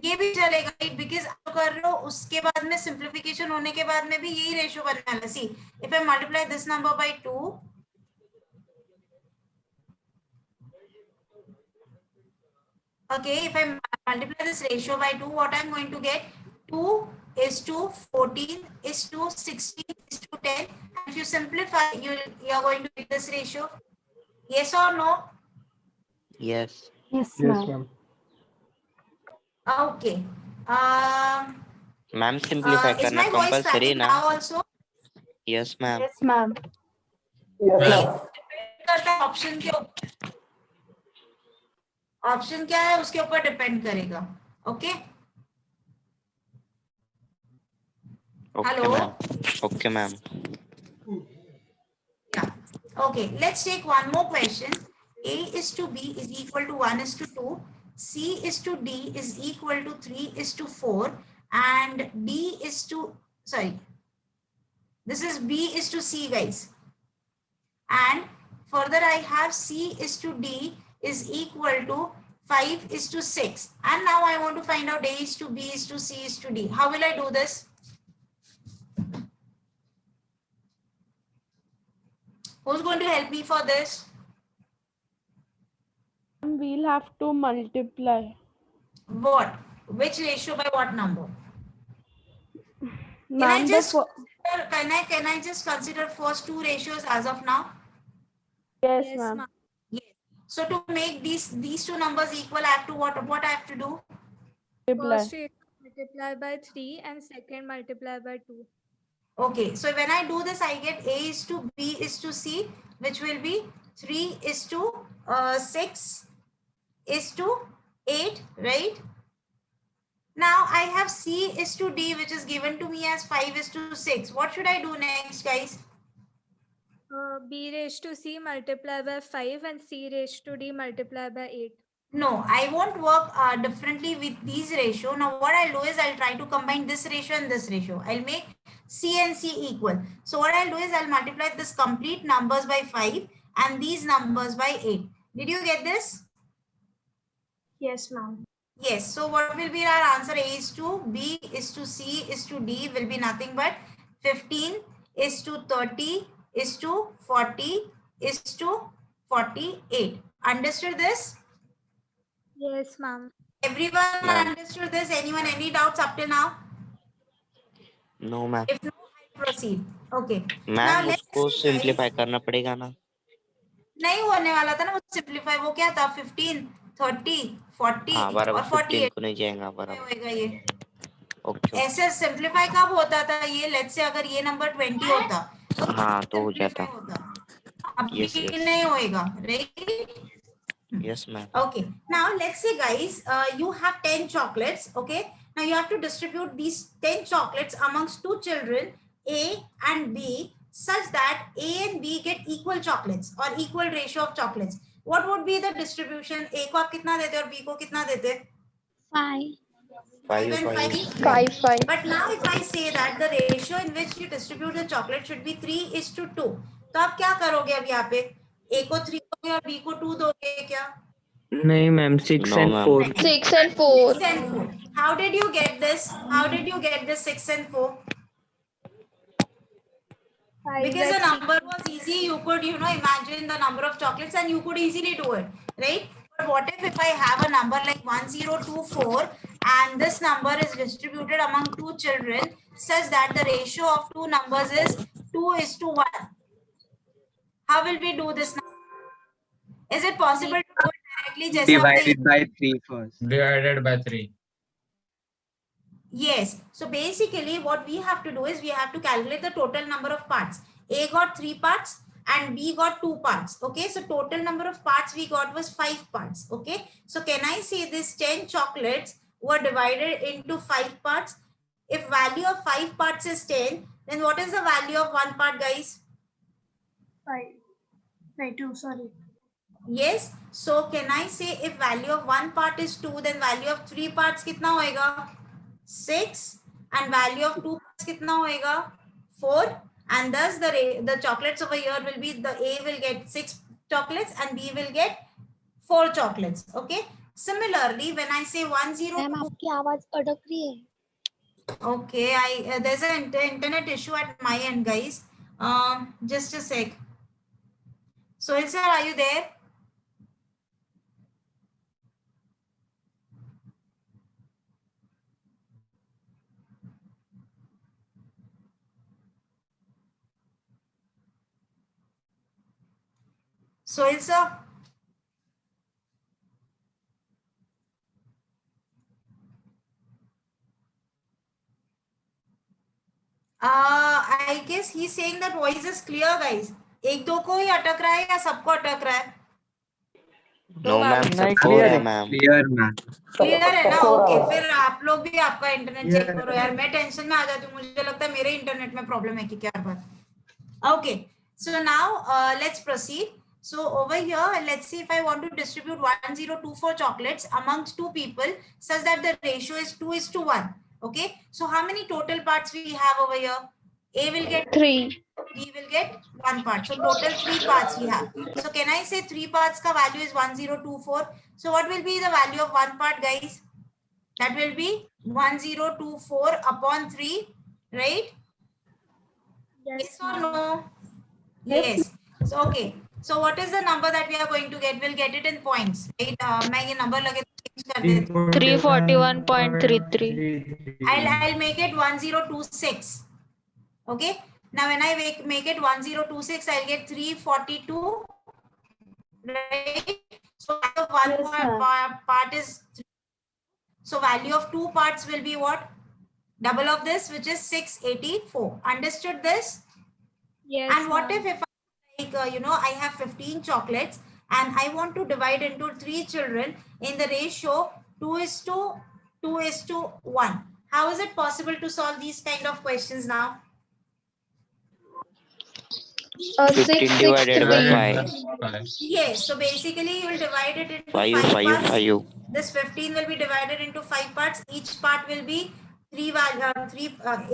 ये भी चलेगा, right? Because आप कर रहे हो उसके बाद में simplification होने के बाद में भी यही ratio बनने वाला. See, if I multiply this number by 2, okay, if I multiply this ratio by 2, what I'm going to get? 2:14:16:10. And if you simplify, you're going to get this ratio. Yes or no? Yes. Yes, Yes, ma'am. ma'am. Okay. Ma'am simplify Is करना my voice compulsory tracking ना? now also? Yes ma'am. Yes, ma'am. Yes, नहीं, ma'am. depend करता है option के ऊपर. Option क्या है उसके ऊपर डिपेंड करेगा. Okay. Okay Hello? Ma'am. Okay ma'am. Yeah. Okay, let's take one more question. A is to B is equal to 1:2. C is to D is equal to 3:4. And D is to, sorry, this is B is to C, guys. And further I have C is to D is equal to 5:6. And now I want to find out A is to B is to C is to D. How will I do this? Who's going to help me for this? We'll have to multiply. What? Which ratio by what number? Can I Ma'am, just can I just consider first two ratios as of now? yes, Yes, ma'am. ma'am. Yes. So to make these two numbers equal, I have to what I have to do? Multiply. First ratio multiply by 3 and second multiply by 2. Okay. So when I do this, I get A is to B is to C, which will be 3:6:8, right? Now I have C is to D, which is given to me as 5:6. What should I do next, guys? B raised to C multiply by 5 and C raised to D multiply by 8. No, I won't work differently with these ratio. Now what I'll do is I'll try to combine this ratio and this ratio. I'll make C and C equal. So what I'll do is I'll multiply this complete numbers by 5 and these numbers by 8. Did you get this? Yes, ma'am. Yes. So what will be our answer? A is to B is to C is to D will be nothing but 15 is to 30 is to 40 is to 48. Understood this? Yes, ma'am. Everyone Ma'am. understood this? Anyone, any doubts up till now? No, ma'am. If no, I'll proceed. Okay. Now ma'am let's उसको see, simplify guys. करना पड़ेगा ना? नहीं होने वाला था ना वो सिंप्लीफाई. वो क्या था? 15, 30, 40 हाँ बराबर, और 15 48 को नहीं जाएगा बराबर. होएगा ये. ओके. ऐसे सिंप्लीफाई कब होता था ये? लेट्स से अगर ये नंबर 20 होता तो हाँ तो हो सिंप्लीफाई जाता. होता. अभी Yes, yes. नहीं होएगा, right? Yes, ma'am. Okay. Now let's say, guys, you have 10 chocolates. Okay. Now you have to distribute these 10 chocolates amongst two children, A and B, such that A and B get equal chocolates or equal ratio of chocolates. What would be the distribution? A को आप कितना देते और B को कितना देते? 5. 5 and 5. 5. But now if I say that the ratio in which you distribute the chocolate should be 3:2, तो आप क्या करोगे अब यहाँ पे? A को 3 दोगे और B को 2 दोगे क्या? नहीं ma'am, 6 No, and ma'am. 4. 6 and 4. 6 and 4. How did you get this? How did you get this 6 and 4? Because the number was easy, you could, imagine the number of chocolates and you could easily do it, right? But what if I have a number like 1024 and this number is distributed among two children such that the ratio of two numbers is 2:1? How will we do this now? Is it possible to do it directly? Divided by 3 first. Divided by 3. Yes. So basically what we have to do is we have to calculate the total number of parts. A got 3 parts and B got 2 parts. Okay. So total number of parts we got was 5 parts. Okay. So can I say this 10 chocolates were divided into 5 parts? If value of 5 parts is 10, then what is the value of 1 part, guys? 5. No, 2, sorry. Yes. So can I say if value of 1 part is 2, then value of 3 parts कितना होएगा? 6, and value of 2 parts कितना होएगा? 4, and thus the chocolates over here will be, the A will get 6 chocolates and B will get 4 chocolates. Okay. Similarly, when I say 102, ma'am आपकी आवाज अटक रही है. okay, there's an internet issue at my end, guys. Just a sec. Sohil sir, are you there? Sohil sir? I guess he's saying that voice is clear, guys. एक दो को ही अटक रहा है या सबको अटक रहा है? No, ma'am. नहीं, सबको clear है है. ma'am. Clear, ma'am. क्लियर है ना? ओके, फिर आप लोग भी आपका इंटरनेट चेक करो यार. मैं टेंशन में आ जाती हूँ, मुझे लगता है मेरे इंटरनेट में प्रॉब्लम है कि क्या बात. Okay, so now let's proceed. So over here, let's see if I want to distribute 1024 chocolates amongst two people such that the ratio is 2:1. Okay, so how many total parts we have over here? A will get 3. B will get 1 part. So total 3 parts we have. So can I say 3 parts ka value is 1024? So what will be the value of 1 part, guys? That will be 1024 upon 3, right? Yes or no? Yes. So okay. So what is the number that we are going to get? We'll get it in points, right? मैं ये number लगे तो change कर देती हूँ. 341.33. I'll make it 1026. Okay. Now when I make it 1026, I'll get 342. Right. So one Yes, part is 3. So value of 2 parts will be what? Double of this, which is 684. Understood this? Yes. And what if I, like, I have 15 chocolates and I want to divide into 3 children in the ratio 2:1. How is it possible to solve these kind of questions now? 15 divided by 5. Yes, so basically you will divide it into 5, 5 5, parts. 5. This 15 will be divided into 5 parts. Each part will be 3 value,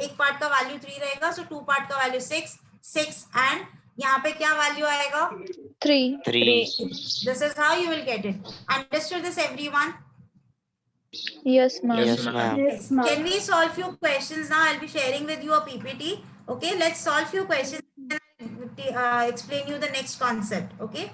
एक part का value 3 रहेगा, so 2 part का value 6, and यहाँ पे क्या value आएगा? 3. 3. This is how you will get it. Understood this, everyone? Yes, ma'am. Yes, ma'am. Yes, ma'am. Can we solve few questions now? I'll be sharing with you a PPT. Okay, let's solve few questions and I'll explain you the next concept. Okay.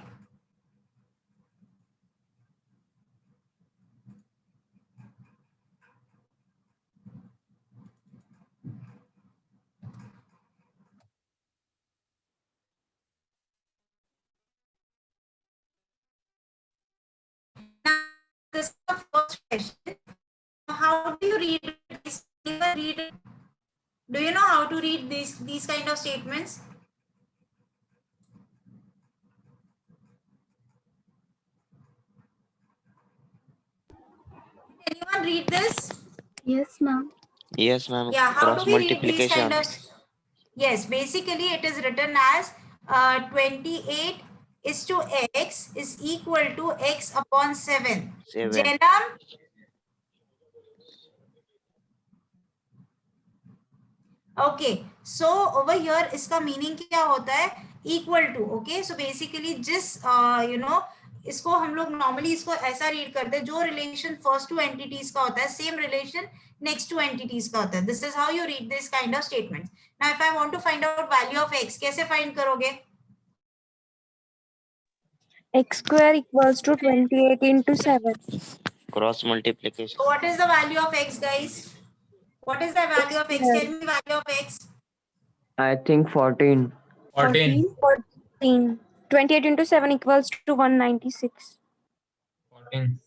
this is the first question. How do you read it? Do you know how to read these kind of statements? Anyone read this? Yes, ma'am. Yes, ma'am. Yeah, how Cross do we read these kind multiplication. of? Yes, basically it is written as 28 is to x is equal to x upon 7. 7. Janam? Okay, so over here इसका meaning क्या होता है? Equal to. Okay, so basically जिस you know इसको हम लोग normally इसको ऐसा read करते हैं, जो relation first two entities का होता है, same relation next two entities का होता है. This is how you read this kind of statements. Now if I want to find out value of x, कैसे find करोगे? X square equals to 28 into 7. Cross multiplication. So what is the value of x, guys? What is the value of x? Tell me value of x. I think 14. 14. 28 into 7 equals to 196. 14.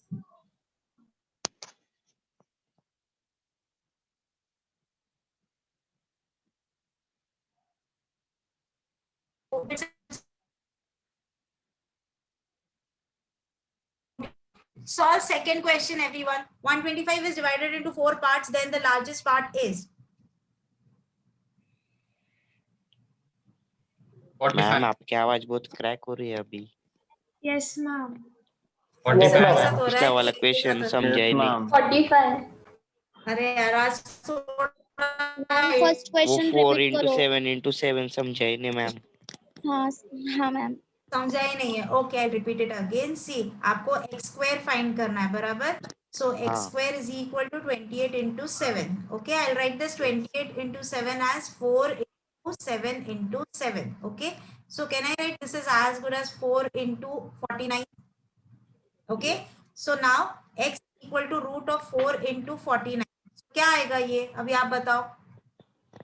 Solve second question, everyone. 125 is divided into 4 parts. Then the largest part is. Ma'am आपकी आवाज बहुत crack हो रही है अभी. Yes, ma'am. 45. पिछला वाला question समझा ही नहीं. 45. अरे यार आज फर्स्ट वो क्वेश्चन 4 रिपीट into करो. 7 into 7 समझा ही नहीं मैम. हाँ मैम. समझा ही नहीं है. Okay, I repeat it again. See आपको x स्क्वायर फाइंड करना है, बराबर. So x square is equal to 28 into 7. Okay, I write this 28 into 7 as 4 into 7 into 7. Okay, so can I write this is as good as 4 into 49? Okay, so now x equal to root of 4 into 49. क्या आएगा ये? अभी आप बताओ.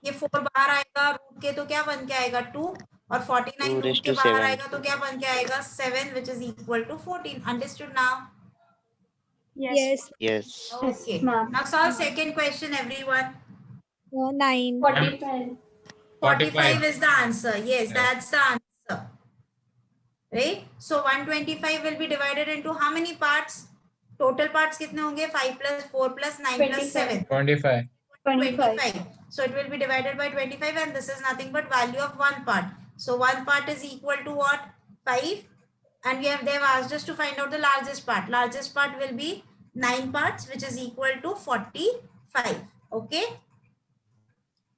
ये 4 बाहर आएगा root के, तो क्या बन के आएगा 2, और 49 रूट के बाहर आएगा तो क्या बन के आएगा 7, which is equal to 14. Understood now? Yes. Yes. Okay. Now solve second question, everyone. 9. 45. 45 is the answer. Yes, that's the answer. Right? So 125 will be divided into how many parts? Total parts कितने होंगे? 5 plus 4 plus 9 plus 7. 25. 25. So it will be divided by 25, and this is nothing but value of one part. So one part is equal to what? 5. And they've asked us to find out the largest part. Largest part will be 9 parts, which is equal to 45. Okay?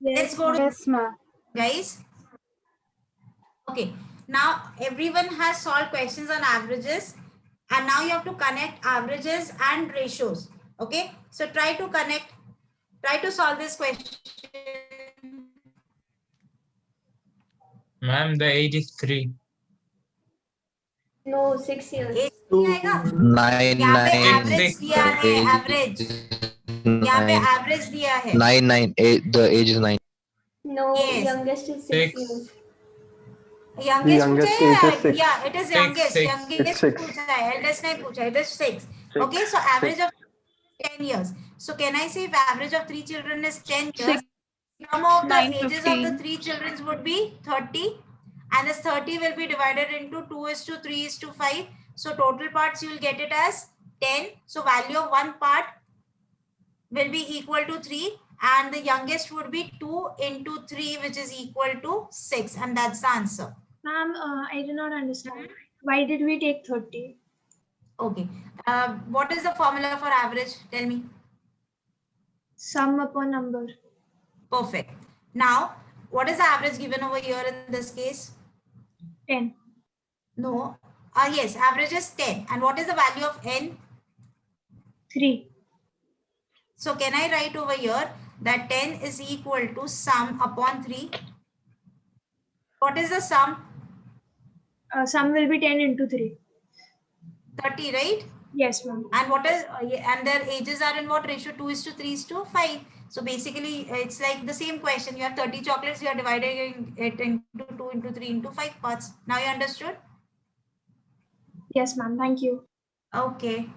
Let's go to Yes, ma'am. guys. Okay. Now everyone has solved questions on averages. And now you have to connect averages and ratios. Okay? So try to connect. Try to solve this question. Ma'am, the age is 3. No, 6 years. आएगा 9 यहाँ पे 9 average दिया है. Average यहाँ पे average दिया है. 9 9 the age is 9. No, Yes. youngest is 6 Six. years. youngest youngest पूछा age है? is 6. Yeah, it is Six, youngest. six. Youngest It's 6. पूछा है. Eldest नहीं पूछा. It is 6. Okay, so average of 10 years. So can I say if average of 3 children is 10 years, sum of the ages of the 3 children would be 30, and this 30 will be divided into 2 is to 3 is to 5. So total parts you will get it as 10. So value of one part will be equal to 3, and the youngest would be 2 into 3, which is equal to 6, and that's the answer. Ma'am, I do not understand. Why did we take 30? Okay. What is the formula for average? Tell me. Sum upon number. Perfect. Now, what is the average given over here in this case? 10. No. Yes, average is 10. And what is the value of n? 3. So can I write over here that 10 is equal to sum upon 3? What is the sum? Sum will be 10 into 3. 30, right? Yes, ma'am. And what is and their ages are in what ratio? 2 is to 3 is to 5. So basically it's like the same question. You have 30 chocolates, you are dividing it into 2 into 3 into 5 parts. Now you understood? Yes, ma'am. Thank you. Okay.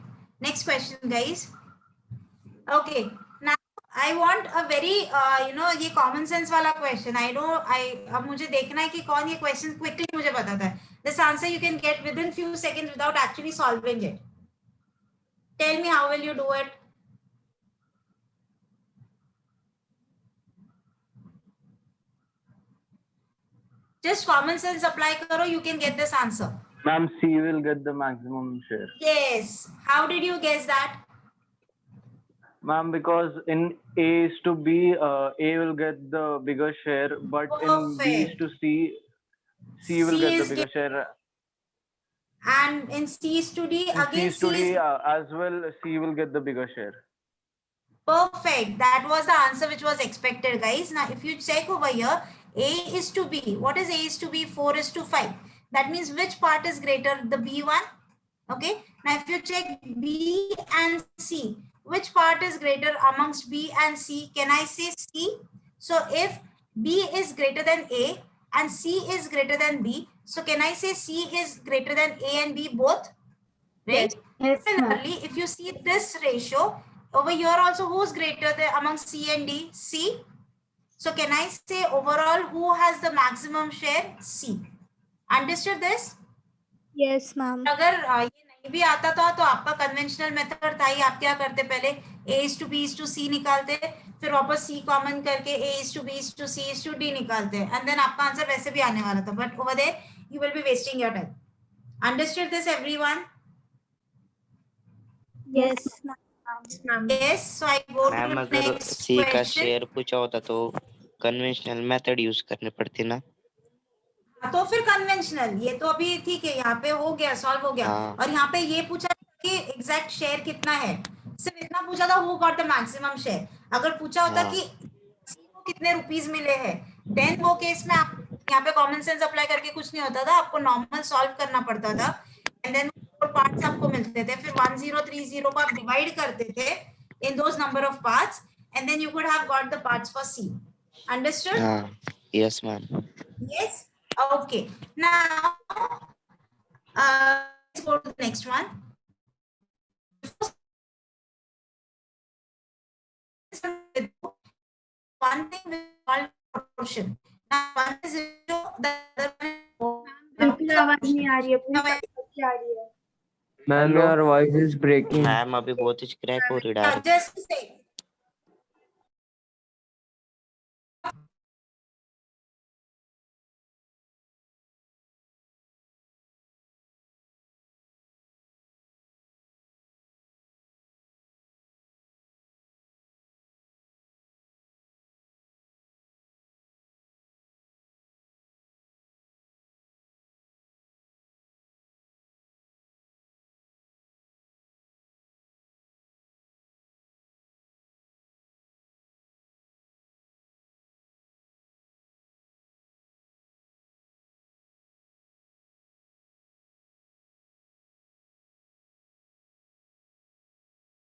Next question, guys. Okay. Now I want a very ये common sense वाला question. अब मुझे देखना है कि कौन ये question quickly मुझे बताता है. This answer you can get within few seconds without actually solving it. Tell me, how will you do it? Just common sense apply karo, you can get this answer. Ma'am, C will get the maximum share. Yes. How did you guess that? Ma'am, because in A is to B, A will get the bigger share, but in B is to C, C will get the bigger share. And in C is to D, In again C is to D as well, C will get the bigger share. Perfect. That was the answer which was expected, guys. Now, if you check over here, A is to B. What is A is to B? 4 is to 5. That means which part is greater? The B one. Okay. Now, if you check B and C, which part is greater amongst B and C? Can I say C? So, if B is greater than A and C is greater than B, so can I say C is greater than A and B both? Right? Yes, Similarly, if you see this ratio, over here also, who's greater than among C and D? C. So can I say overall who has the maximum share? C. Understood this? Yes, ma'am. अगर ये नहीं भी आता था तो आपका conventional method था ही. आप क्या करते पहले A is to B is to C निकालते, फिर वापस C कॉमन करके A is to B is to C is to D निकालते, एंड देन आपका आंसर वैसे भी आने वाला था. But over there you will be wasting your time. Understood this, everyone? Yes, ma'am. Yes. So I go to ma'am अगर next C का question. Share पूछा होता तो कन्वेंशनल मेथड यूज करने पड़ती ना. तो फिर कन्वेंशनल, ये तो अभी ठीक है, यहाँ पे हो गया, सॉल्व हो गया. और यहाँ पे ये पूछा कि एग्जैक्ट शेयर कितना है, सिर्फ इतना पूछा था, who got the maximum share. अगर पूछा होता कि को कितने रुपीस मिले हैं, देन वो केस में आप यहाँ पे कॉमन सेंस अप्लाई करके कुछ नहीं होता था, आपको नॉर्मल सॉल्व करना पड़ता था, एंड देन पार्ट्स आपको मिलते थे, फिर 1030 को आप डिवाइड करते थे in those number of parts, and then you could have got the parts for C. Understood? Yes ma'am. Yes. Okay. Now, let's go to the next one. One thing we call proportion. Now, one is ratio, the other one is. बिल्कुल आवाज नहीं आ रही है, पूरी क्या आ रही है. Ma'am, your voice is breaking. Ma'am अभी बहुत ही क्रैक हो रही है. Just say.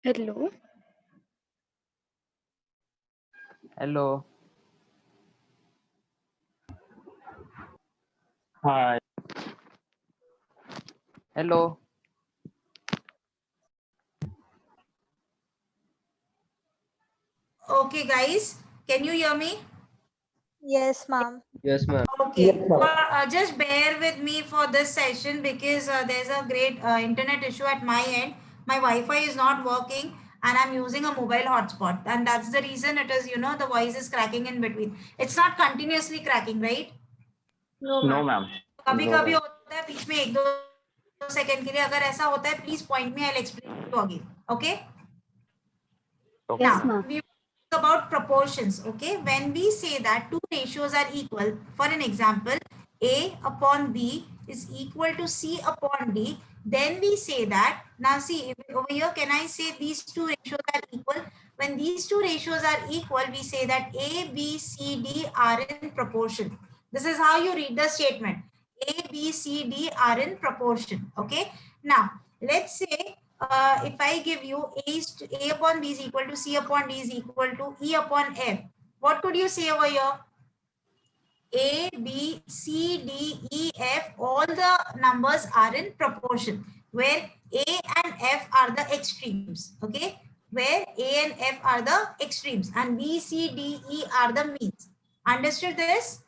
Hello. Hello. Hi. Hello. Okay, guys, can you hear me? Yes, ma'am. Yes, ma'am. Okay. Just bear with me for this session because there's a great internet issue at my end. My Wi-Fi is not working and I'm using a mobile hotspot, and that's the reason it is, the voice is cracking in between. It's not continuously cracking, right? No, ma'am. कभी-कभी होता है बीच में 1-2 second के लिए. अगर ऐसा होता है, please point me. I'll explain to you again. Okay? Yes, now, ma'am. we talk about proportions. Okay, when we say that two ratios are equal, for an example, A upon B is equal to C upon D, then we say that, now see over here, can I say these two ratios are equal? When these two ratios are equal, we say that A, B, C, D are in proportion. This is how you read the statement. A, B, C, D are in proportion. Okay. Now, let's say if I give you A upon B is equal to C upon D is equal to E upon F, what could you say over here? A, B, C, D, E, F, all the numbers are in proportion. where A and F are the extremes. Okay, where A and F are the extremes and B, C, D, E are the means. Understood this?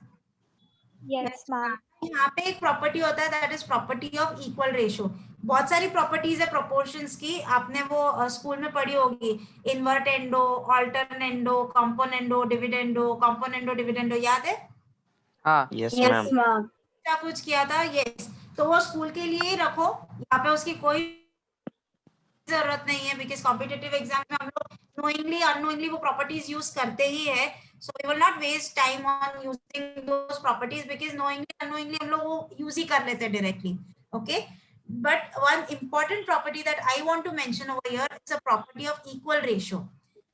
Yes, ma'am. यहाँ पे एक property होता है that is property of equal ratio. बहुत सारी properties है proportions की, आपने वो स्कूल में पढ़ी होगी. Invertendo, alternendo, componendo, dividendo, componendo, dividendo, याद है? हाँ. Yes, Yes, ma'am. ma'am. क्या कुछ किया था? यस. तो वो स्कूल के लिए ही रखो, यहाँ पे उसकी कोई जरूरत नहीं है बिकॉज कॉम्पिटिटिव एग्जाम में हम लोग नोइंगली अननोइंगली वो प्रॉपर्टीज यूज करते ही है. So we will not waste time on using those properties because knowingly unknowingly हम लोग वो use ही कर लेते हैं directly. Okay, but one important property that I want to mention over here is a property of equal ratio.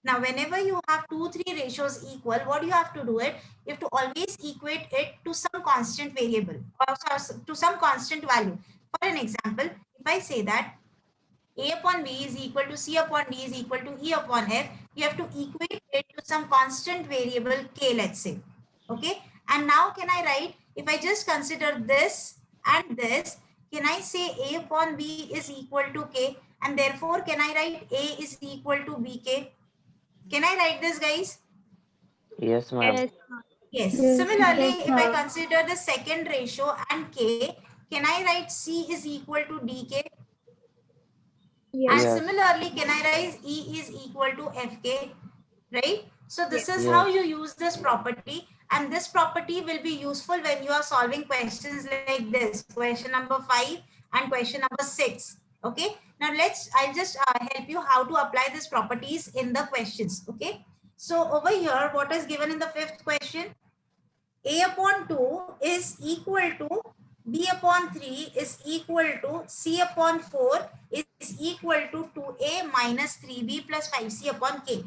Now whenever you have 2-3 ratios equal, what you have to do it, you have to always equate it to some constant variable or to some constant value. For an example, if I say that A upon B is equal to C upon D is equal to E upon F, you have to equate it to some constant variable K, let's say. Okay. And now can I write, if I just consider this and this, can I say A upon B is equal to K, and therefore can I write A is equal to BK? Can I write this, guys? Yes, ma'am. Yes. Yes, Similarly, yes, if I ma'am. consider the second ratio and K, can I write C is equal to DK? And Yes. similarly, can I write E is equal to FK, right? So this is Yes. how you use this property, and this property will be useful when you are solving questions like this, question number 5 and question number 6. Okay, now I'll just help you how to apply these properties in the questions. Okay, so over here, what is given in the 5th question? A upon 2 is equal to B upon 3 is equal to C upon 4 is equal to 2A minus 3B plus 5C upon K.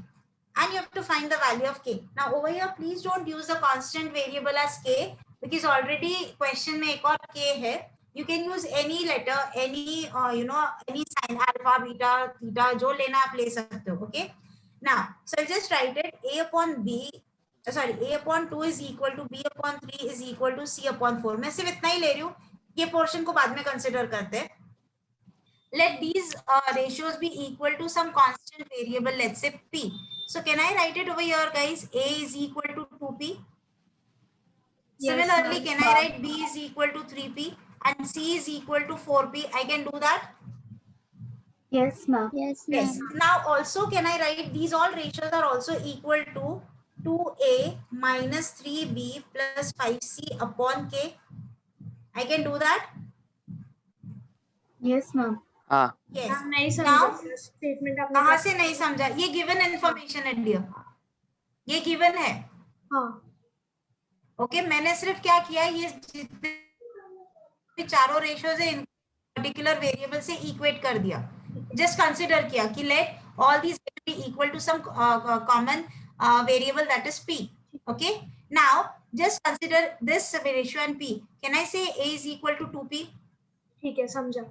And you have to find the value of K. Now over here, please don't use the constant variable as K because already question में एक और K है. You can use any letter, any any sign, alpha, beta, theta, जो लेना आप ले सकते हो. Okay. Now, so I'll just write it. A upon B. Sorry, A upon 2 is equal to B upon 3 is equal to C upon 4. मैं सिर्फ इतना ही ले रही हूँ, ये पोर्शन को बाद में कंसिडर करते हैं. Let these ratios be equal to some constant variable, let's say P. So can I write it over here, guys? A is equal to 2P. Yes, Similarly, ma'am. can I write B is equal to 3P and C is equal to 4P? I can do that. Yes, ma'am. Yes, Yes. ma'am. Now also can I write these all ratios are also equal to 2A minus 3B plus 5C upon K. I can do that. Yes, ma'am. हाँ. Yes. Ma'am नहीं Now, समझा statement आपने कहाँ कैसे- से नहीं समझा? ये गिवन इन्फॉर्मेशन है डियर, ये गिवन है. हाँ ओके, मैंने सिर्फ क्या किया, ये जितने चारों रेशियोज है इन पर्टिकुलर वेरिएबल से इक्वेट कर दिया. जस्ट कंसिडर किया कि let all these be equal to some common variable that is P. Okay, now just consider this ratio and P. Can I say A is equal to 2P? ठीक है समझा.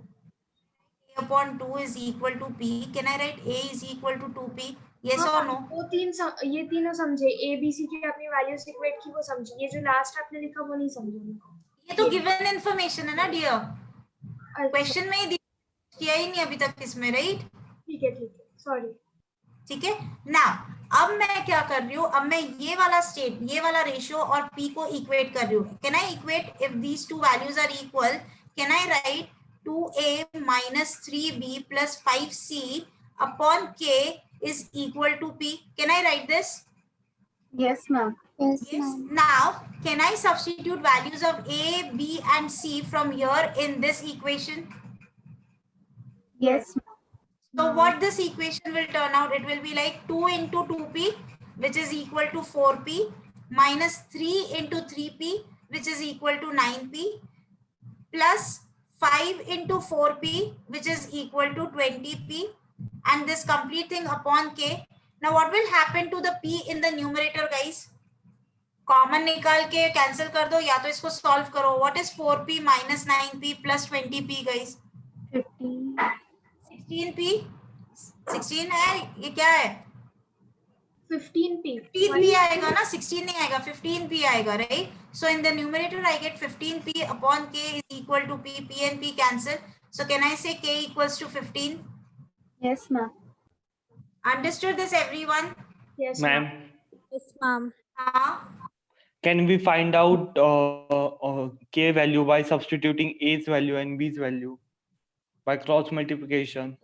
A upon 2 is equal to P. Can I write A is equal to 2P? Yes or no? ये तीनों समझे. A B C की अपनी values equate की वो समझे. ये जो लास्ट आपने लिखा वो नहीं समझा. ये तो गिवन इन्फॉर्मेशन है ना डियर, क्वेश्चन में ही किया ही नहीं अभी तक इसमें, राइट? ठीक है सॉरी. ठीक है ना. अब मैं क्या कर रही हूँ, अब मैं ये वाला रेशियो और P को इक्वेट कर रही हूँ. Can I equate if these two values are equal? Can I write 2A minus 3B plus 5C upon K is equal to P? Can I write this? Yes, ma'am. Yes, Yes. ma'am. Now, can I substitute values of A, B and C from here in this equation? Yes, ma'am. So what this equation will turn out, it will be like 2 into 2P, which is equal to 4P, minus 3 into 3P, which is equal to 9P, plus 5 into 4P, which is equal to 20P, and this complete thing upon K. Now what will happen to the P in the numerator, guys? Common निकाल के cancel कर दो या तो इसको solve करो. What is 4P minus 9P plus 20P, guys? 16P. 16 है, ये क्या है? 15P. 15P आएगा ना, 16 नहीं आएगा, 15P आएगा, right? So in the numerator I get 15P upon K is equal to P. P and P cancel. So can I say k equals to 15? Yes, ma'am. Understood this, everyone? Yes, Ma'am, Yes, ma'am. can we find out k value by substituting a's value and b's value by cross multiplication?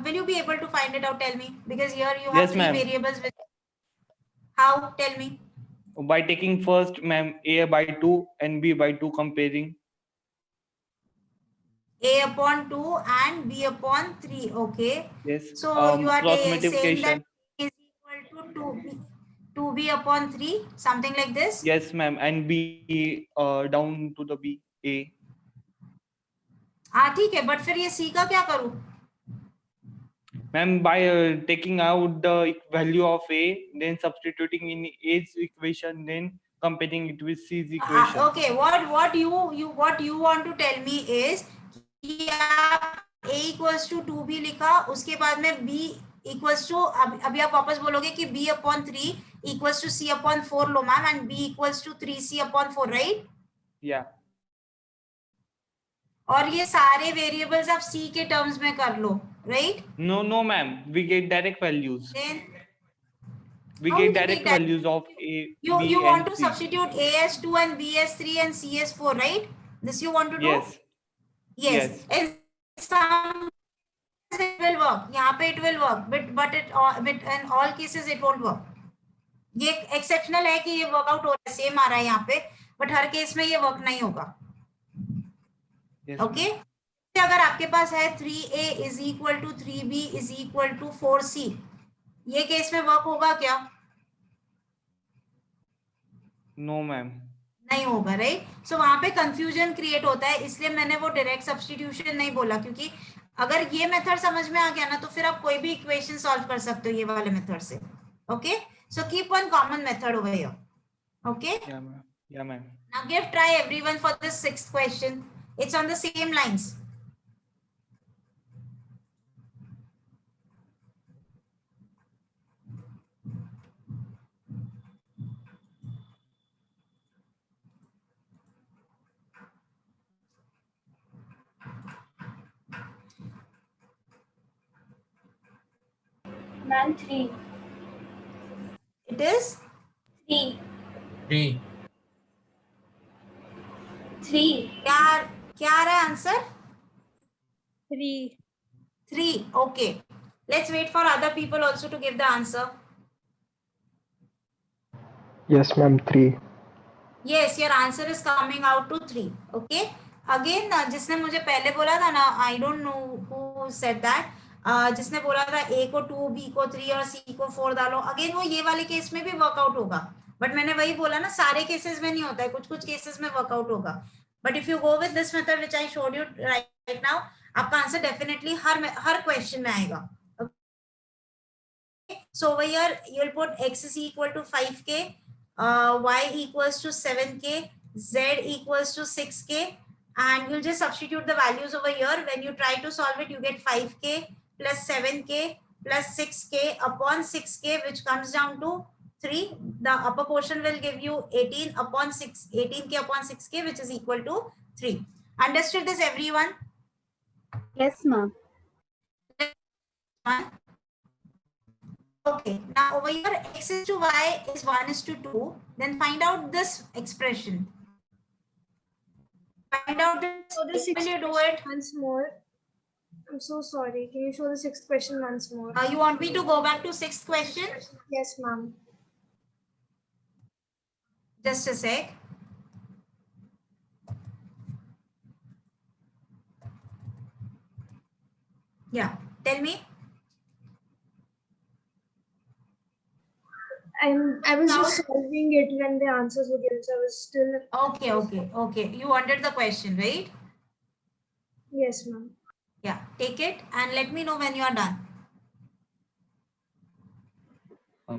Will you be able to find it out? Tell me, because here you have Yes, three ma'am. variables. With how? Tell me. By taking first, ma'am, a by 2 and b by 2 comparing. A upon 2 and B upon 3. Okay. Yes. So you are Cross saying that multiplication. is equal to 2B, 2B upon 3, something like this? Yes, ma'am. And b down to the b, a. हाँ ठीक है, but फिर ये C का क्या करूँ? Ma'am, by taking out the value of a, then substituting in a's equation, then comparing it with c's equation. Okay, what you want to tell me is कि आप a equals to 2b लिखा, उसके बाद में b equals to अभी आप वापस बोलोगे कि b upon 3 equals to c upon 4 low ma'am, and b equals to 3c upon 4, right? Yeah. और ये सारे वेरिएबल्स आप c के टर्म्स में कर लो, right? No, ma'am. We get direct values. Then we how get you direct get that? values of a, You b, want and to c. substitute a as 2 and b as 3 and c as 4, right? This you want to do? Yes. Yes. In some it will work. यहाँ पे it will work, but in all cases it won't work. ये exceptional है कि ये workout हो रहा है, same आ रहा है यहाँ पे, but हर केस में ये work नहीं होगा. Yes, okay? अगर आपके पास है 3a is equal to 3b is equal to 4c, ये केस में वर्क होगा क्या? No, ma'am. नहीं होगा, राइट? सो वहां पे कंफ्यूजन क्रिएट होता है, इसलिए मैंने वो डायरेक्ट सब्स्टिट्यूशन नहीं बोला, क्योंकि अगर ये मेथड समझ में आ गया ना तो फिर आप कोई भी इक्वेशन सॉल्व कर सकते हो ये वाले मेथड से. Okay, so keep one common method over here. Okay, Yeah, ma'am. now give try everyone for the sixth question. It's on the same lines. Ma'am, 3. It is 3. 3. 3. क्या आ रहा है answer? 3. 3. Okay, let's wait for other people also to give the answer. Yes, ma'am, 3. Yes, your answer is coming out to 3. Okay, again जिसने मुझे पहले बोला था ना, I don't know who said that, जिसने बोला था a को 2, b को 3 और c को 4 डालो, अगेन वो ये वाले केस में भी वर्कआउट होगा, बट मैंने वही बोला ना, सारे केसेस में नहीं होता है, कुछ कुछ केसेस में वर्कआउट होगा. But if you go with this method which I showed you right now, आपका आंसर डेफिनेटली हर क्वेश्चन में आएगा. So over here you will put x is equal to 5k, y equals to 7k, z equals to 6k, and you'll just substitute the values over here. When you try to solve it, you get 5k plus 7k plus 6k upon 6k, which comes down to 3. The upper portion will give you 18k upon 6k, which is equal to 3. Understood this, everyone? Yes, ma'am. Okay, now over here x is to y is 1 is to 2. Then find out this expression. Find out this. So the Will sixth you do question it? once more. I'm so sorry. Can you show the sixth question once more? You want me to go back to sixth question? Yes, ma'am. Just a sec. Yeah, tell me. I was just solving it when the answers were given, so I was still. Okay. You wanted the question, right? Yes, ma'am. Yeah, take it and let me know when you are done.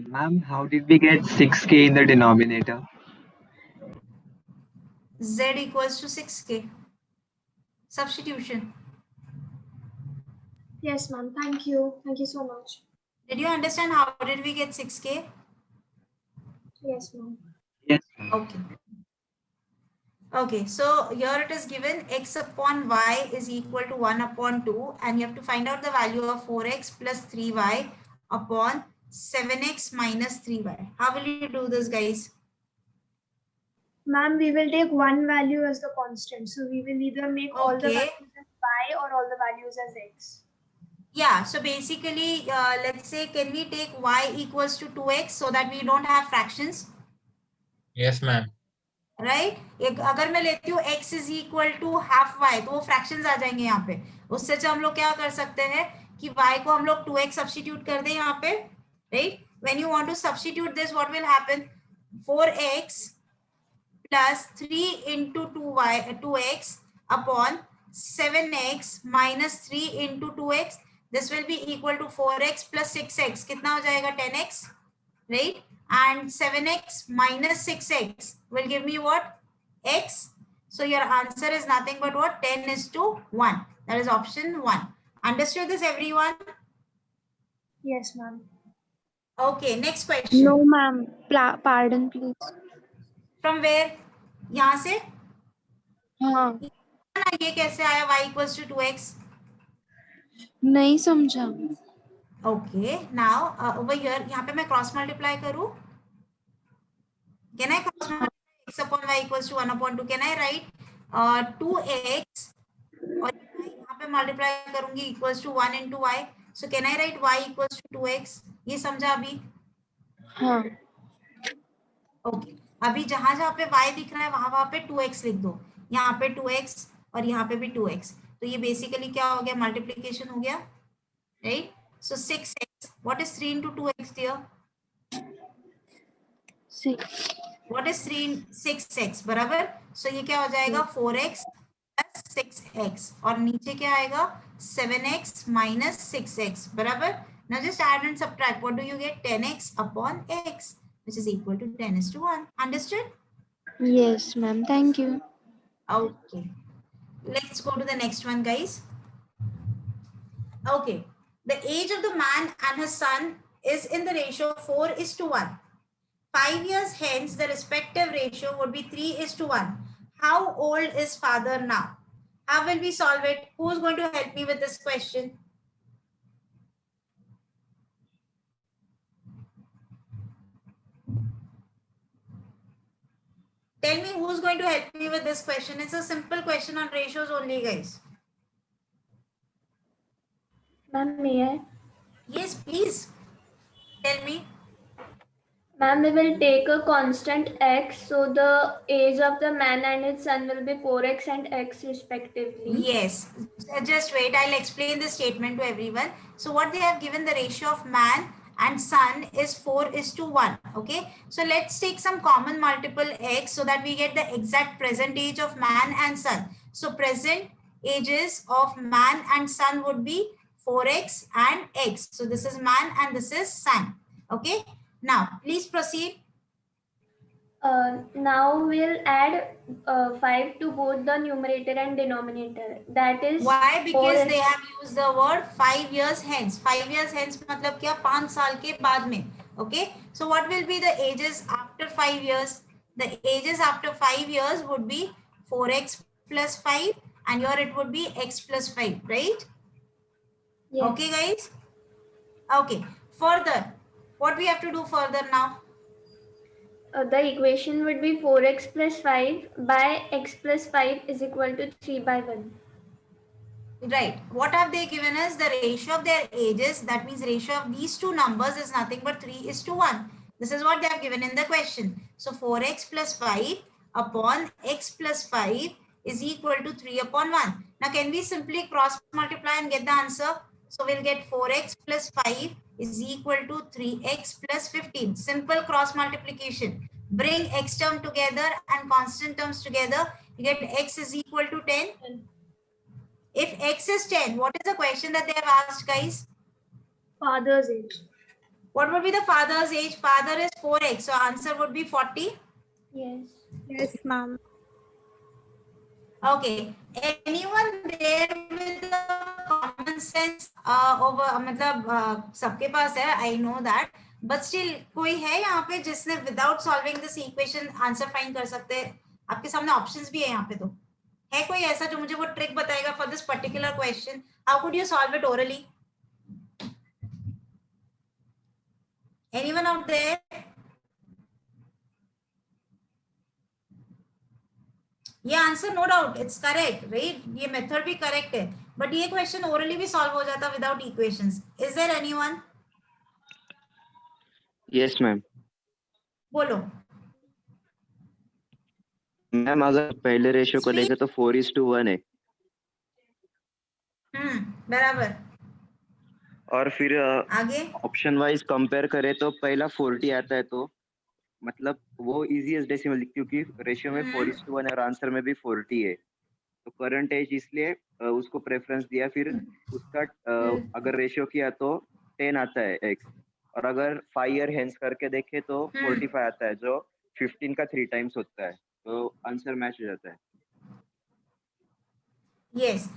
Ma'am, how did we get 6k in the denominator? Z equals to 6k. Substitution. Yes, ma'am. Thank you. Thank you so much. Did you understand how did we get 6k? Yes, ma'am. Yes. Okay. Okay, so here it is given x upon y is equal to 1 upon 2, and you have to find out the value of 4x plus 3y upon 7x minus 3y. How will you do this, guys? Ma'am, we will take one value as the constant. So we will either make all the Okay. values as y or all the values as x. Yeah, so basically, let's say, can we take y equals to 2x so that we don't have fractions? Yes, ma'am. Right अगर मैं लेती हूँ x is equal to half y तो वो fractions आ जाएंगे यहाँ पे. उससे अच्छा हम लोग क्या कर सकते हैं कि y को हम लोग 2x सब्स्टिट्यूट कर दें यहाँ पे, right. When you want to substitute this what will happen, 4x plus 3 into 2x upon 7x minus 3 into 2x. This will be equal to 4x plus 6x. कितना हो जाएगा 10x, right? And 7x minus 6x will give me what? X. So your answer is nothing but what? 10:1. That is option 1. Understood this, everyone? Yes, ma'am. Okay, next question. No, ma'am. Pardon, please. From where? यहाँ से? हाँ. ये कैसे आया y equals to 2x? नहीं समझा. Okay, now over here, यहाँ पे मैं cross multiply करूँ? Can I cross multiply x upon y equals to 1 upon 2? Can I write 2x और यहाँ पे multiply करूँगी equals to 1 into y? So can I write y equals to 2x? ये समझा अभी? हाँ. Okay. अभी जहां जहां पे y दिख रहा है वहां पे 2x लिख दो. यहाँ पे 2x और यहाँ पे भी 2x. तो ये बेसिकली क्या हो गया? मल्टीप्लीकेशन हो गया, right? So 6x. What is 3 into 2x, dear? 6. What is 6x बराबर. सो ये क्या हो जाएगा? 4x plus 6x और नीचे क्या आएगा? 7x minus 6x बराबर. Now just add and subtract. What do you get? 10x upon x, which is equal to 10:1. Understood? Yes, ma'am. Thank you. Okay. Let's go to the next one, guys. Okay. The age of the man and his son is in the ratio 4:1. 5 years hence, the respective ratio would be 3:1. How old is father now? How will we solve it? Who is going to help me with this question? Tell me who's going to help me with this question. It's a simple question on ratios only, guys. Ma'am, may I? Yes, please. Tell me. Ma'am, we will take a constant x, so the age of the man and his son will be 4x and x respectively. Yes. Just wait. I'll explain the statement to everyone. So what they have given, the ratio of man and son is 4:1. Okay. So let's take some common multiple x so that we get the exact present age of man and son. So present ages of man and son would be 4x and x. So this is man and this is son. Okay. Now please proceed. Now we'll add 5 to both the numerator and denominator. That is why? Because 4x. they have used the word 5 years hence. 5 years hence मतलब क्या? 5 साल के बाद में. Okay. So what will be the ages after 5 years? The ages after 5 years would be 4x plus 5 and here it would be x plus 5, right? Yes. Okay, guys. Okay. Further, what we have to do further now? The equation would be 4x plus 5 by x plus 5 is equal to 3 by 1. Right. What have they given us? The ratio of their ages. That means ratio of these two numbers is nothing but 3:1. This is what they have given in the question. So 4x plus 5 upon x plus 5 is equal to 3/1. Now can we simply cross multiply and get the answer? So we'll get 4x plus 5 is equal to 3x plus 15. Simple cross multiplication. Bring x term together and constant terms together. You get x is equal to 10. If x is 10, what is the question that they have asked, guys? Father's age. What would be the father's age? Father is 4x. So answer would be 40. Yes. Yes, ma'am. Okay. Anyone there with the common sense over मतलब सबके पास है, I know that, but still कोई है यहाँ पे जिसने without solving this equation answer find कर सकते हैं? आपके सामने ऑप्शंस भी है यहाँ पे। तो है कोई ऐसा जो मुझे वो ट्रिक बताएगा for this particular question? How could you solve it orally? Anyone out there? ये answer no doubt it's correct, right? ये मेथड भी करेक्ट है, बट ये क्वेश्चन ओरली भी सॉल्व हो जाता without equations. Is there anyone? Yes ma'am. बोलो ma'am अगर पहले रेशियो को देखें तो 4:1 है। बराबर। और फिर आगे ऑप्शन वाइज कंपेयर करें तो पहला 40 आता है, तो मतलब वो इजीएस्ट डेसिमल, क्योंकि रेशियो में 4:1 है और आंसर में भी 40 है, तो करंट एज इसलिए उसको प्रेफरेंस दिया। फिर उसका अगर रेशियो किया तो 10 आता है एक्स, और अगर 5 ईयर हेंस करके देखे तो 45 आता है, जो 15 का 3 टाइम्स होता है, तो आंसर मैच हो जाता है। यस,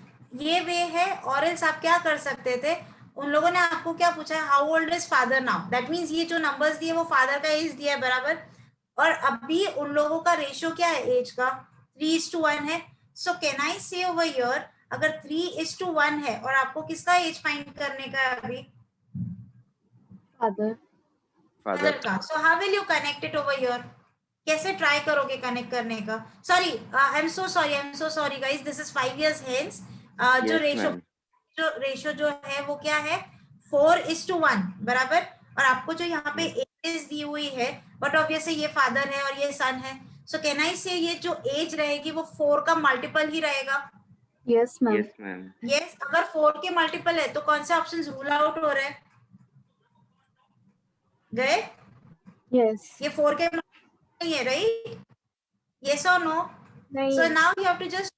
ये वे है। और एल्स आप क्या कर सकते थे, उन लोगों ने आपको क्या पूछा, how old is father now, that means ये जो नंबर्स दिए वो फादर का एज दिया है, बराबर। और अभी उन लोगों का रेशियो क्या है एज का, 3:1 है। सो कैन आई से ओवर हियर, अगर 3:1 है और आपको किसका एज फाइंड करने का है अभी? फादर का। So how will you connect it over here? कैसे ट्राई करोगे कनेक्ट करने का? Sorry, I am so sorry guys, this is 5 years hence। जो रेशियो जो है वो क्या है, 4:1, बराबर। और आपको जो यहाँ पे एज दी हुई है, बट ऑब्वियसली ये फादर है और ये सन है, सो कैन आई से ये जो एज रहेगी वो 4 का मल्टीपल ही रहेगा? Yes ma'am. यस, अगर 4 के मल्टीपल है तो कौन से ऑप्शंस रूल आउट हो रहे हैं? गए? यस। ये 4 के नहीं है, राइट? Yes or no? नहीं। So now you have to just,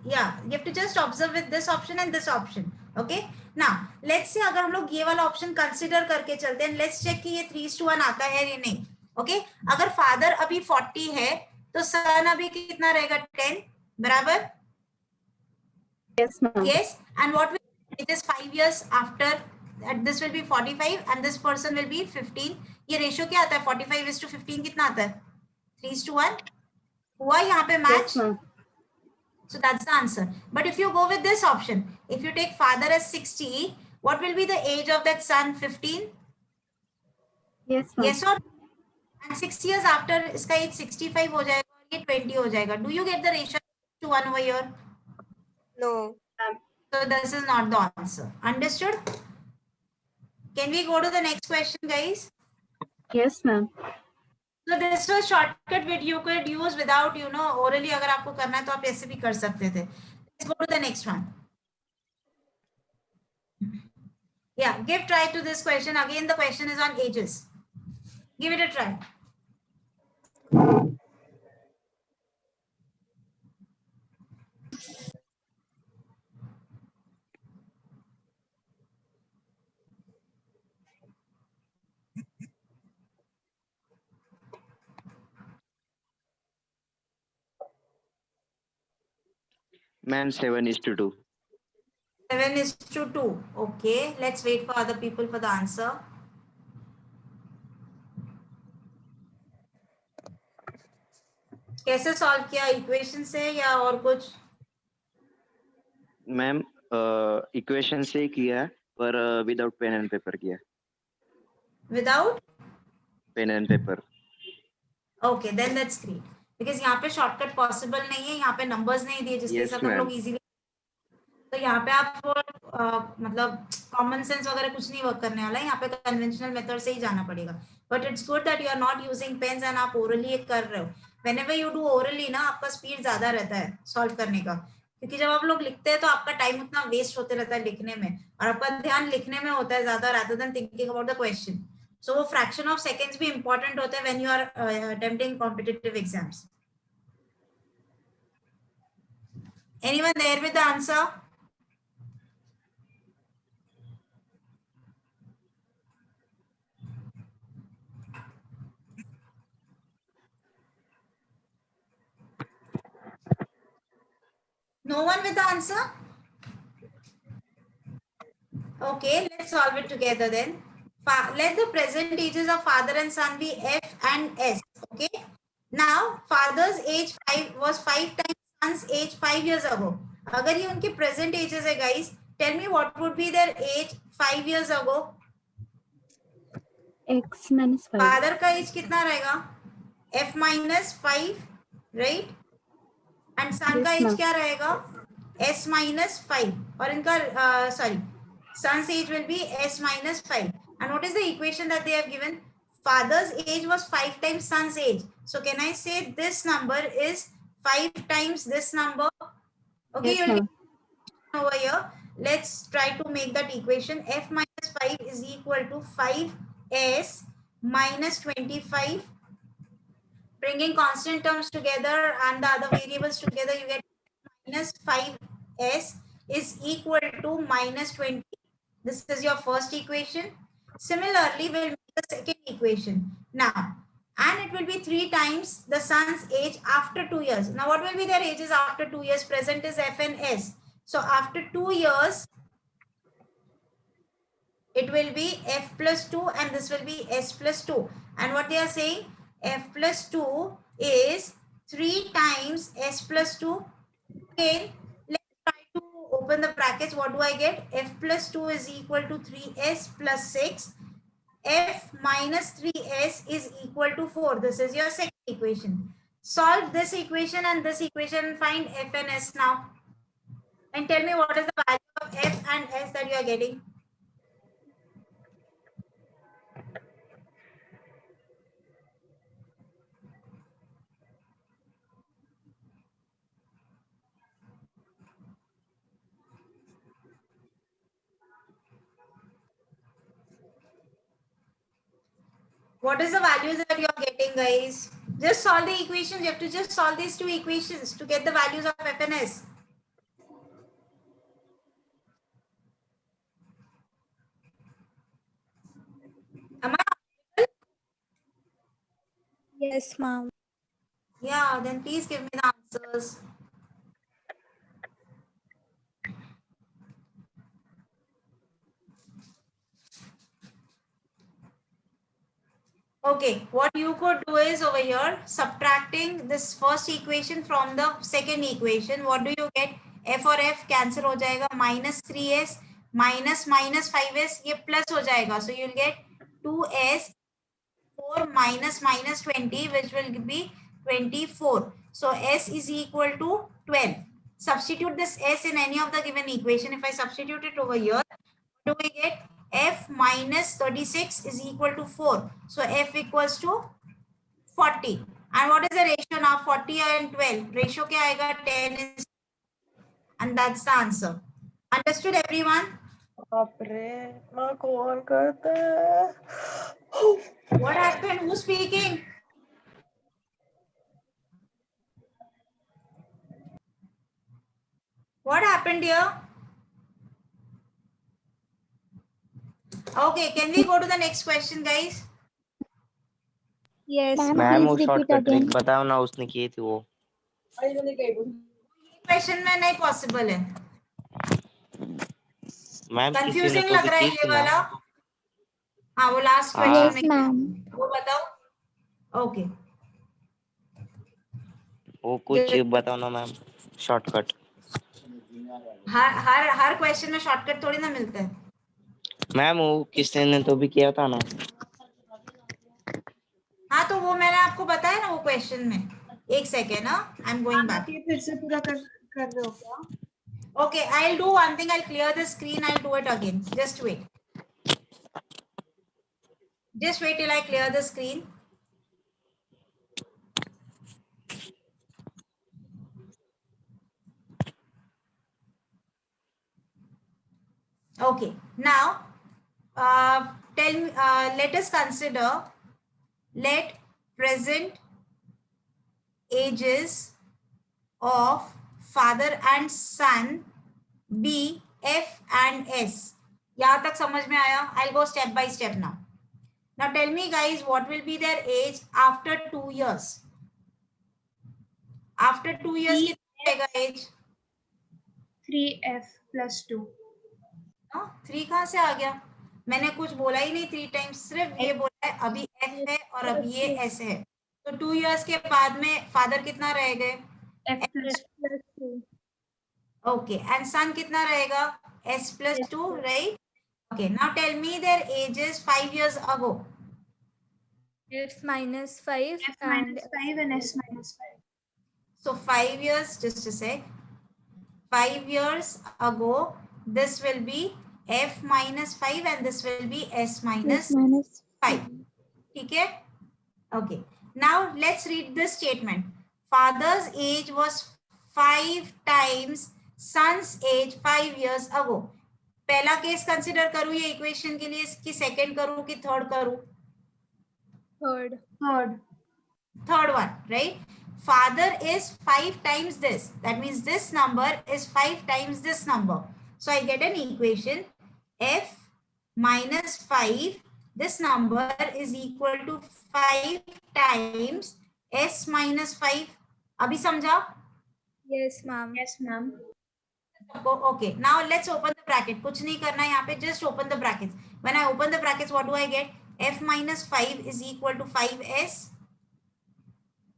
yeah, you have to just observe with this option and this option. Okay? Now let's say अगर हम लोग ये वाला ऑप्शन कंसिडर करके चलते हैं, let's check कि ये 3:1 आता है या नहीं। Okay? अगर फादर अभी 40 है तो सन अभी कितना रहेगा, 10, बराबर? Yes ma'am. Yes, and what will it is 5 years after, this will be 45 and this person will be 15। ये रेशियो क्या आता है, 45:15 कितना आता है, 3:1 हुआ यहाँ पे match. So that's the answer. But if you go with this option, if you take father as 60, what will be the age of that son? 15? Yes ma'am. Yes or? And 6 years after इसका age 65 हो जाएगा और ये 20 हो जाएगा। Do you get the ratio to 1 over here? No. So this is not the answer. Understood? Can we go to the next question, guys? Yes ma'am. So this was shortcut which you could use without, orally अगर आपको करना है तो आप ऐसे भी कर सकते थे। Let's go to the next one. Yeah, give try to this question. Again, the question is on ages. Give it a try. Ma'am, 7:2. 7:2. Okay, let's wait for other people for the answer. कैसे solve किया, equation से या और कुछ? Ma'am equation से किया, पर without pen and paper किया। Without pen and paper? Okay, then that's great, because यहाँ पे शॉर्टकट पॉसिबल नहीं है, यहाँ पे नंबर्स नहीं दिए जिसके साथ हम लोग इजीली, तो यहाँ पे आप मतलब कॉमन सेंस वगैरह कुछ नहीं वर्क करने वाला है, यहाँ पे कन्वेंशनल मेथड से ही जाना पड़ेगा। But it's good that you are not using pens and आप ओरली कर रहे हो। व्हेनेवर यू डू ओरली ना, आपका स्पीड ज्यादा रहता है सॉल्व करने का, क्योंकि जब आप लोग लिखते हैं तो आपका टाइम उतना वेस्ट होते रहता है लिखने में, और आपका ध्यान लिखने में होता है ज्यादा rather than thinking about the question. So वो fraction of seconds भी important होता है when you are attempting competitive exams. Anyone there with the answer? No one with the answer? Okay, let's solve it together then. Let the present ages of father and son be F and S. Okay. Now father's age 5 was 5 times son's age 5 years ago. अगर ये उनके present ages है guys, tell me what would be their age 5 years ago. X minus 5. father का age कितना रहेगा? F minus 5, right? And son का age क्या रहेगा? S minus 5. और इनका sorry, son's age will be S minus 5. And what is the equation that they have given? Father's age was 5 times son's age. So can I say this number is 5 times this number? Okay, Yes, you'll ma'am. get over here. Let's try to make that equation. F minus 5 is equal to 5S minus 25. Bringing constant terms together and the other variables together, you get minus 5S is equal to minus 20. This is your first equation. Similarly, we'll make the second equation now, and it will be 3 times the son's age after 2 years. Now, what will be their ages after 2 years? Present is F and S. So, after 2 years, it will be F plus 2 and this will be S plus 2. And what they are saying, F plus 2 is 3 times S plus 2. Again, let's try to open the brackets. What do I get? F plus 2 is equal to 3S plus 6. F minus 3S is equal to 4. This is your second equation. Solve this equation and this equation and find F and S now. And tell me what is the value of F and S that you are getting. What is the values that you are getting, guys? Just solve the equations. You have to just solve these two equations to get the values of F and S. Am I? Yes, ma'am. Yeah, then please give me the answers. Okay, what you could do is over here, subtracting this first equation from the second equation. What do you get? F और F cancel हो जाएगा. Minus 3S minus minus 5S ये plus हो जाएगा. So you'll get 2S 4 minus minus 20, which will be 24. So S is equal to 12. Substitute this S in any of the given equation. If I substitute it over here, what do we get? F minus 36 is equal to 4. So F equals to 40. And what is the ratio now? 40 and 12. Ratio क्या आएगा? 10 is, and that's the answer. Understood, everyone? What happened? Who's speaking? What happened here? Okay, can we go to the next question, guys? Yes, ma'am वो shortcut trick बताओ ना, उसने की थी वो. Question में नहीं पॉसिबल है. मैम कंफ्यूजिंग लग रहा है ये वाला. हाँ, वो लास्ट क्वेश्चन है, वो बताओ. ओके, वो कुछ बताओ ना मैम, शॉर्टकट. हर क्वेश्चन में शॉर्टकट थोड़ी ना मिलता है. मैम वो किसने ने तो भी किया था ना. हाँ, तो वो मैंने आपको बताया ना वो क्वेश्चन में. एक सेकेंड ना, आई एम गोइंग बैक. फिर से पूरा कर रहे हो क्या? Okay, I'll do one thing. I'll clear the screen. I'll do it again. Just wait. Just wait till I clear the screen. Okay, now let us consider, let present ages of father and son be F and S. यहाँ तक समझ में आया? I'll go step by step now. Now tell me guys, what will be their age after 2 years? After 2 years कितना रहेगा age? 3F plus 2. 3 कहाँ से आ गया? मैंने कुछ बोला ही नहीं 3 टाइम्स, सिर्फ ये बोला है अभी F है और अभी ये S है. तो 2 years के बाद में फादर कितना रह गए? F plus +2. Okay, and son कितना रहेगा? S plus 2, right? Okay, now tell me their ages 5 years ago. F minus 5 F and minus 5 and S minus 5. So 5 years, just a sec. 5 years ago, this will be F minus 5 and this will be S minus 5. Okay? Okay. Now let's read this statement. Father's age was 5 times son's age 5 years ago. पहला case consider करूं ये equation के लिए, इसकी second करूं कि third करूं? Third one, right? Father is 5 times this. That means this number is 5 times this number. So I get an equation F minus 5. This number is equal to 5 times S minus 5. Abhi samjha? Yes, ma'am. Yes, ma'am. Okay, now let's open the bracket. कुछ नहीं करना है यहाँ पे, just open the brackets. When I open the brackets, what do I get? F minus 5 is equal to 5S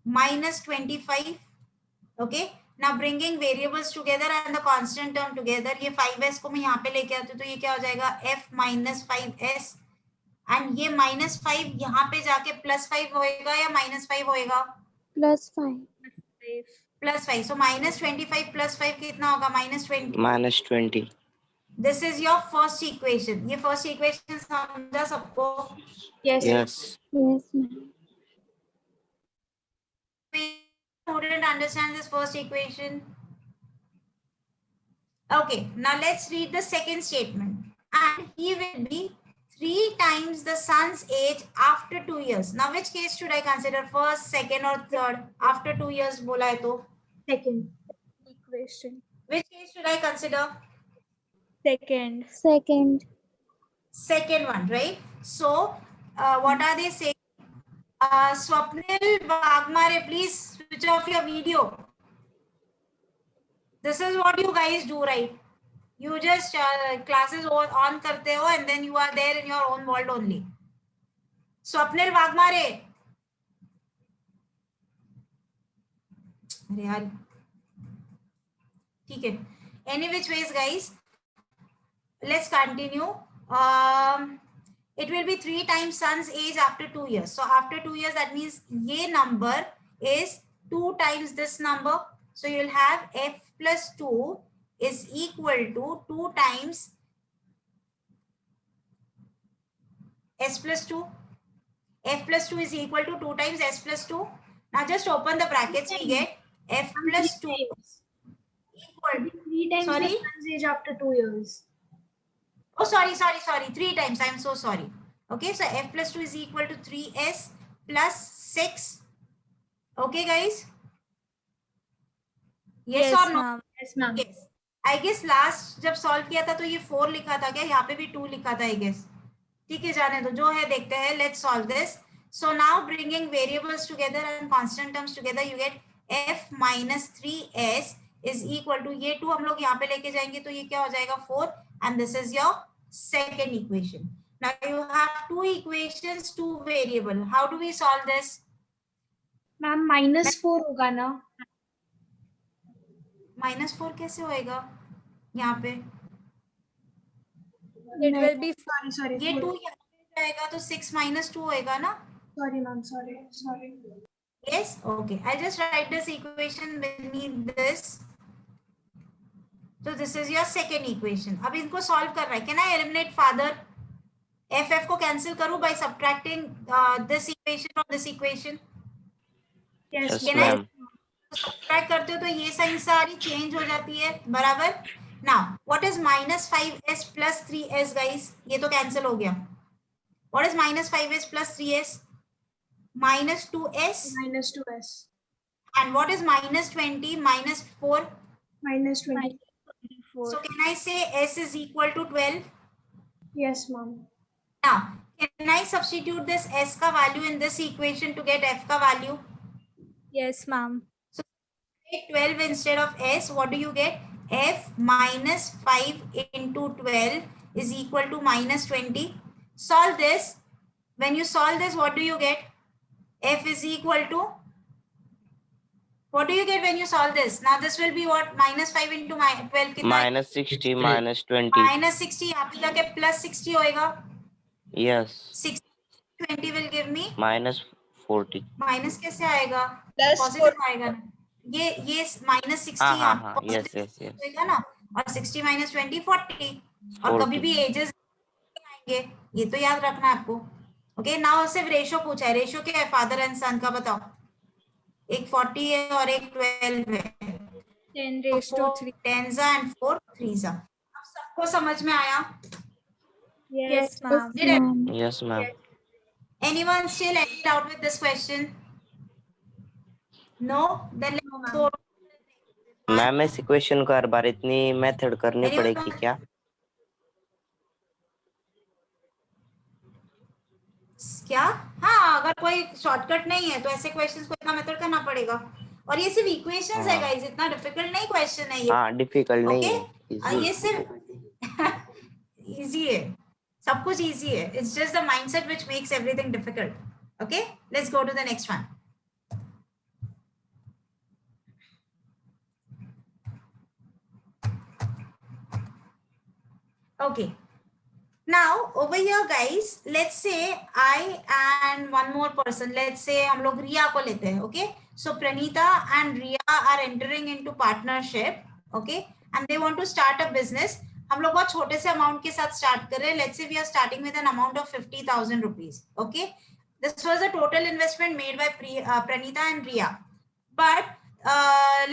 minus 25. Okay, now bringing variables together and the constant term together. ये 5S को मैं यहाँ पे लेके आती हूँ, तो ये क्या हो जाएगा? F minus 5S. And ये minus 5 यहाँ पे जाके plus 5 होएगा या minus 5 होएगा? +5. Plus 5. So minus 25 plus 5 कितना होगा? Minus 20. minus 20. This is your first equation. ये first equation समझा सबको? Yes. Yes. Yes, ma'am. Who didn't understand this first equation? Okay, now let's read the second statement. And he will be 3 times the son's age after 2 years. Now which case should I consider? First, second or third? After 2 years बोला है तो? Second. Equation. Which case should I consider? Second. Second one, right? So, what are they saying? Swapnil Wagmare, please switch off your video. This is what you guys do, right? You just classes on karte ho and then you are there in your own world only. Swapnil Wagmare. अरे यार ठीक है. Any which ways, guys, let's continue. It will be 3 times son's age after 2 years. So after 2 years, that means ये number is 2 times this number. So you'll have F plus 2 is equal to 2 times S plus 2. F plus 2 is equal to 2 times S plus 2. Now just open the brackets. We get F plus 2 equal to 3 times sorry? the son's age after 2 years. Oh, sorry. 3 times. I'm so sorry. Okay, so F plus 2 is equal to 3S plus 6. Okay, guys? Yes or no? ma'am. Yes, ma'am. Yes. I guess last जब solve किया था तो ये 4 लिखा था क्या? यहाँ पे भी 2 लिखा था, I guess. ठीक है, जाने दो. जो है देखते हैं. Let's solve this. So now bringing variables together and constant terms together, you get F minus 3S is equal to ये 2 हम लोग यहाँ पे लेके जाएंगे तो ये क्या हो जाएगा? 4. And this is your second equation. Now you have 2 equations, 2 variable. How do we solve this? Ma'am, -4 होगा ना? -4 कैसे होएगा यहाँ पे? It will be Sorry. ये 2 यहाँ पे जाएगा तो 6 minus 2 होएगा ना? Sorry, ma'am. Sorry. Yes. Okay. I just write this equation beneath this. So this is your second equation. अब इनको solve कर रहा है. Can I eliminate father? F को cancel करूँ by subtracting this equation from this equation? Yes, Can I ma'am. subtract करते हो तो ये साइन सारी change हो जाती है, बराबर? Now, what is minus 5S plus 3S, guys? ये तो cancel हो गया. What is minus 5S plus 3S? Minus 2S. Minus 2S. And what is minus 20 minus 4? Minus 20. So can I say S is equal to 12? Yes, ma'am. Now, can I substitute this S ka value in this equation to get F ka value? yes, ma'am. So take 12 instead of S. What do you get? F minus 5 into 12 is equal to minus 20. Solve this. When you solve this, what do you get? F is equal to, what do you get when you solve this? Now this will be what? Minus 5 into 12 कितना है? minus 60 minus 20. Minus 60 यहाँ पे जाके plus 60 होएगा. Yes. 60 20 will give me minus 40. Minus कैसे आएगा? Plus positive आएगा ना. ये माइनस 60 हाँ यहाँ हाँ positive yes yes yes. होएगा ना. और 60 minus 20 40. और कभी भी एजेस आएंगे, ये तो याद रखना है आपको. ओके, नाउ सिर्फ रेशो पूछा है. रेशो क्या है फादर एंड सन का? बताओ. एक 40 है और एक 12 है. 10⁻3. 10s and 4 3s. अब सबको समझ में आया? Yes, ma'am. Did it? Yes ma'am. Anyone still any doubt with this question? No? Then let's go. Ma'am इस इक्वेशन को हर बार इतनी मेथड करनी पड़ेगी क्या? क्या? हाँ, अगर कोई शॉर्टकट नहीं है तो ऐसे क्वेश्चंस को इतना मेथड करना पड़ेगा. और ये सिर्फ इक्वेशंस है गाइस, इतना डिफिकल्ट नहीं क्वेश्चन है ये. हाँ डिफिकल्ट नहीं है. ये सिर्फ इजी है. सब कुछ इजी है. It's just the mindset which makes everything difficult. Okay, let's go to the next one. Okay. Now over here guys, let's say I and one more person, let's say हम लोग रिया को लेते हैं. Okay, so Pranita and Riya are entering into partnership. Okay, and they want to start a business. हम लोग बहुत छोटे से अमाउंट के साथ स्टार्ट कर रहे हैं. Let's say we are starting with an amount of 50,000 rupees. Okay, this was a total investment made by Pranita and Riya. But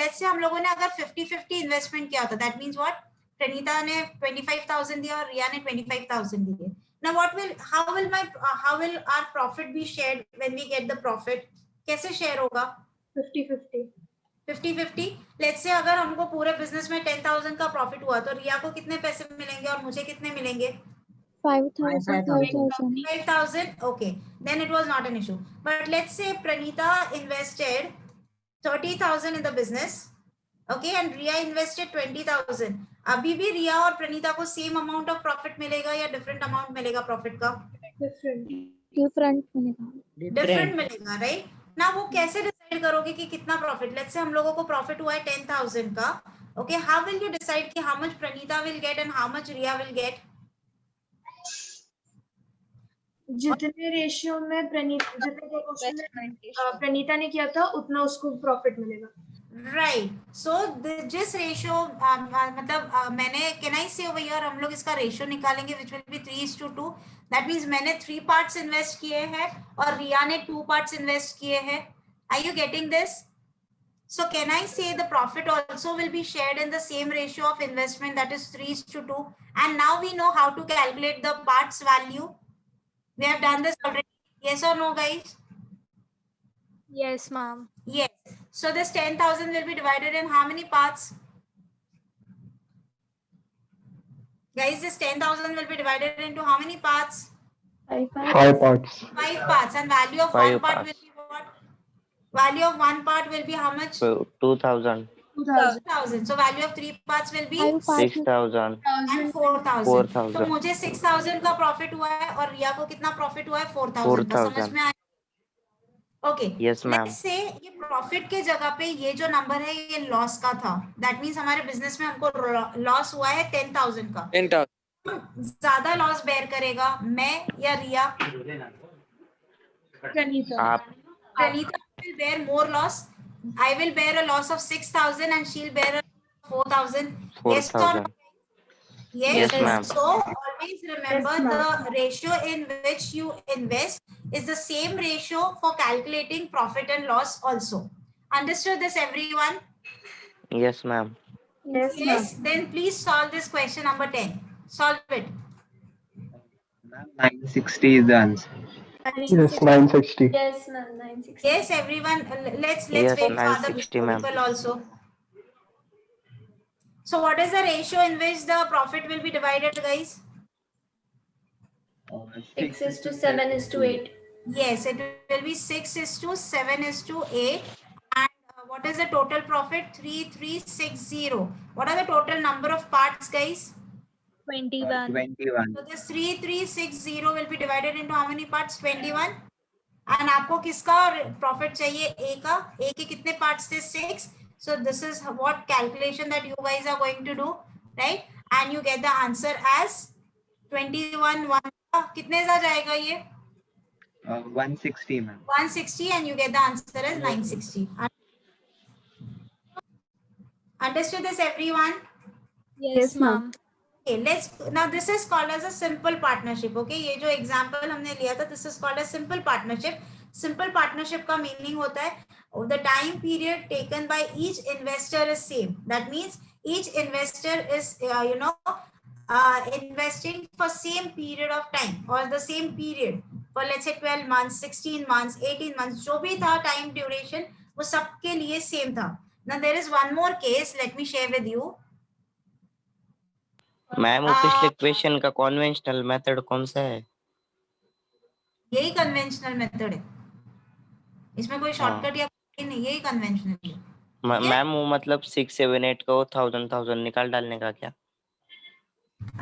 let's say हम लोगों ने अगर 50-50 इन्वेस्टमेंट किया होता, that means what? प्रणीता ने 25,000 दिया और रिया ने 25,000 दिए. Now what will, how will our profit be shared when we get the profit? कैसे शेयर होगा? 50-50. 50-50. Let's say अगर हमको पूरे बिजनेस में 10,000 का प्रॉफिट हुआ तो रिया को कितने पैसे मिलेंगे और मुझे कितने मिलेंगे? 5,000. Okay, then it was not an issue. But let's say Pranita invested 30,000 in the business. Okay, and Riya invested 20,000. अभी भी रिया और प्रणीता को सेम अमाउंट ऑफ प्रॉफिट मिलेगा या डिफरेंट अमाउंट मिलेगा प्रॉफिट का? डिफरेंट मिलेगा, राइट? ना वो कैसे डिसाइड करोगे कि कितना प्रॉफिट? लेट्स से हम लोगों को प्रॉफिट हुआ है 10,000 का. Okay, how will you decide कि how much Praneeta will get and how much Riya will get? जितने रेशियो में प्रणीता ने किया था उतना उसको प्रॉफिट मिलेगा. राइट. सो जिस रेशियो मतलब मैंने, कैन आई से ओवर हियर हम लोग इसका रेशियो निकालेंगे which will be 3:2. That means मैंने 3 पार्ट्स इन्वेस्ट किए हैं और रिया ने 2 पार्ट्स इन्वेस्ट किए हैं. Are you getting this? So can I say the profit also will be shared in the same ratio of investment, that is 3:2. And now we know how to calculate the parts value. We have done this already. Yes और no guys? Yes, ma'am. Yes. So this 10,000 will be divided in how many parts? Guys, this 10,000 will be divided into how many parts? 5 parts. 5 parts. And value of 1 part will be what? Value of 1 part will be how much? 2,000. 2,000. So value of 3 parts will be 6,000. and 4,000. 4,000. तो मुझे 6,000 का profit हुआ है और रिया को कितना profit हुआ है? 4,000 का. समझ में आया? Okay, yes ma'am. से ये प्रॉफिट के जगह पे ये जो नंबर है ये लॉस का था. दैट मींस हमारे बिजनेस में हमको लॉस हुआ है 10,000 का. 10,000. ज्यादा लॉस बेयर करेगा मैं या रिया? Pranita. Pranita will bear more loss. I will bear a loss of 6,000 and she'll bear a 4,000. Yes or no? Yes, ma'am. So always remember the ratio in which you invest is the same ratio for calculating profit and loss also. Understood this, everyone? Yes, ma'am. Yes. Then please solve this question number 10. Solve it. 960 is the answer. Yes, 960. Yes, ma'am. 960. Yes, everyone. Let's Yes, wait for other 960, ma'am. people also. So what is the ratio in which the profit will be divided, guys? 6:7:8. Yes, it will be 6:7:8. And what is the total profit? 3,360. What are the total number of parts, guys? 21. 21. So this 3,360 will be divided into how many parts? 21. And आपको किसका profit चाहिए? ए का. ए के कितने parts थे? 6. So this is what calculation that you guys are going to do, right? And you get the answer as 21. कितने जा जाएगा ये? 160, ma'am. 160, and you get the answer as 960. Understood this, everyone? Yes, ma'am. Okay, now this is called as a simple partnership. Okay, ये जो example हमने लिया था, this is called as simple partnership. Simple partnership का meaning होता है the time period taken by each investor is same. That means each investor is investing for same period of time or the same period for let's say 12 months, 16 months, 18 months. जो भी था time duration वो सबके लिए same था. Now there is one more case. Let me share with you. Ma'am पिछले question का conventional method कौन सा है? यही कन्वेंशनल मेथड है, इसमें कोई शॉर्टकट या नहीं, यही कन्वेंशनल है. मैम वो मतलब 6, 7, 8 को 1000 निकाल डालने का क्या?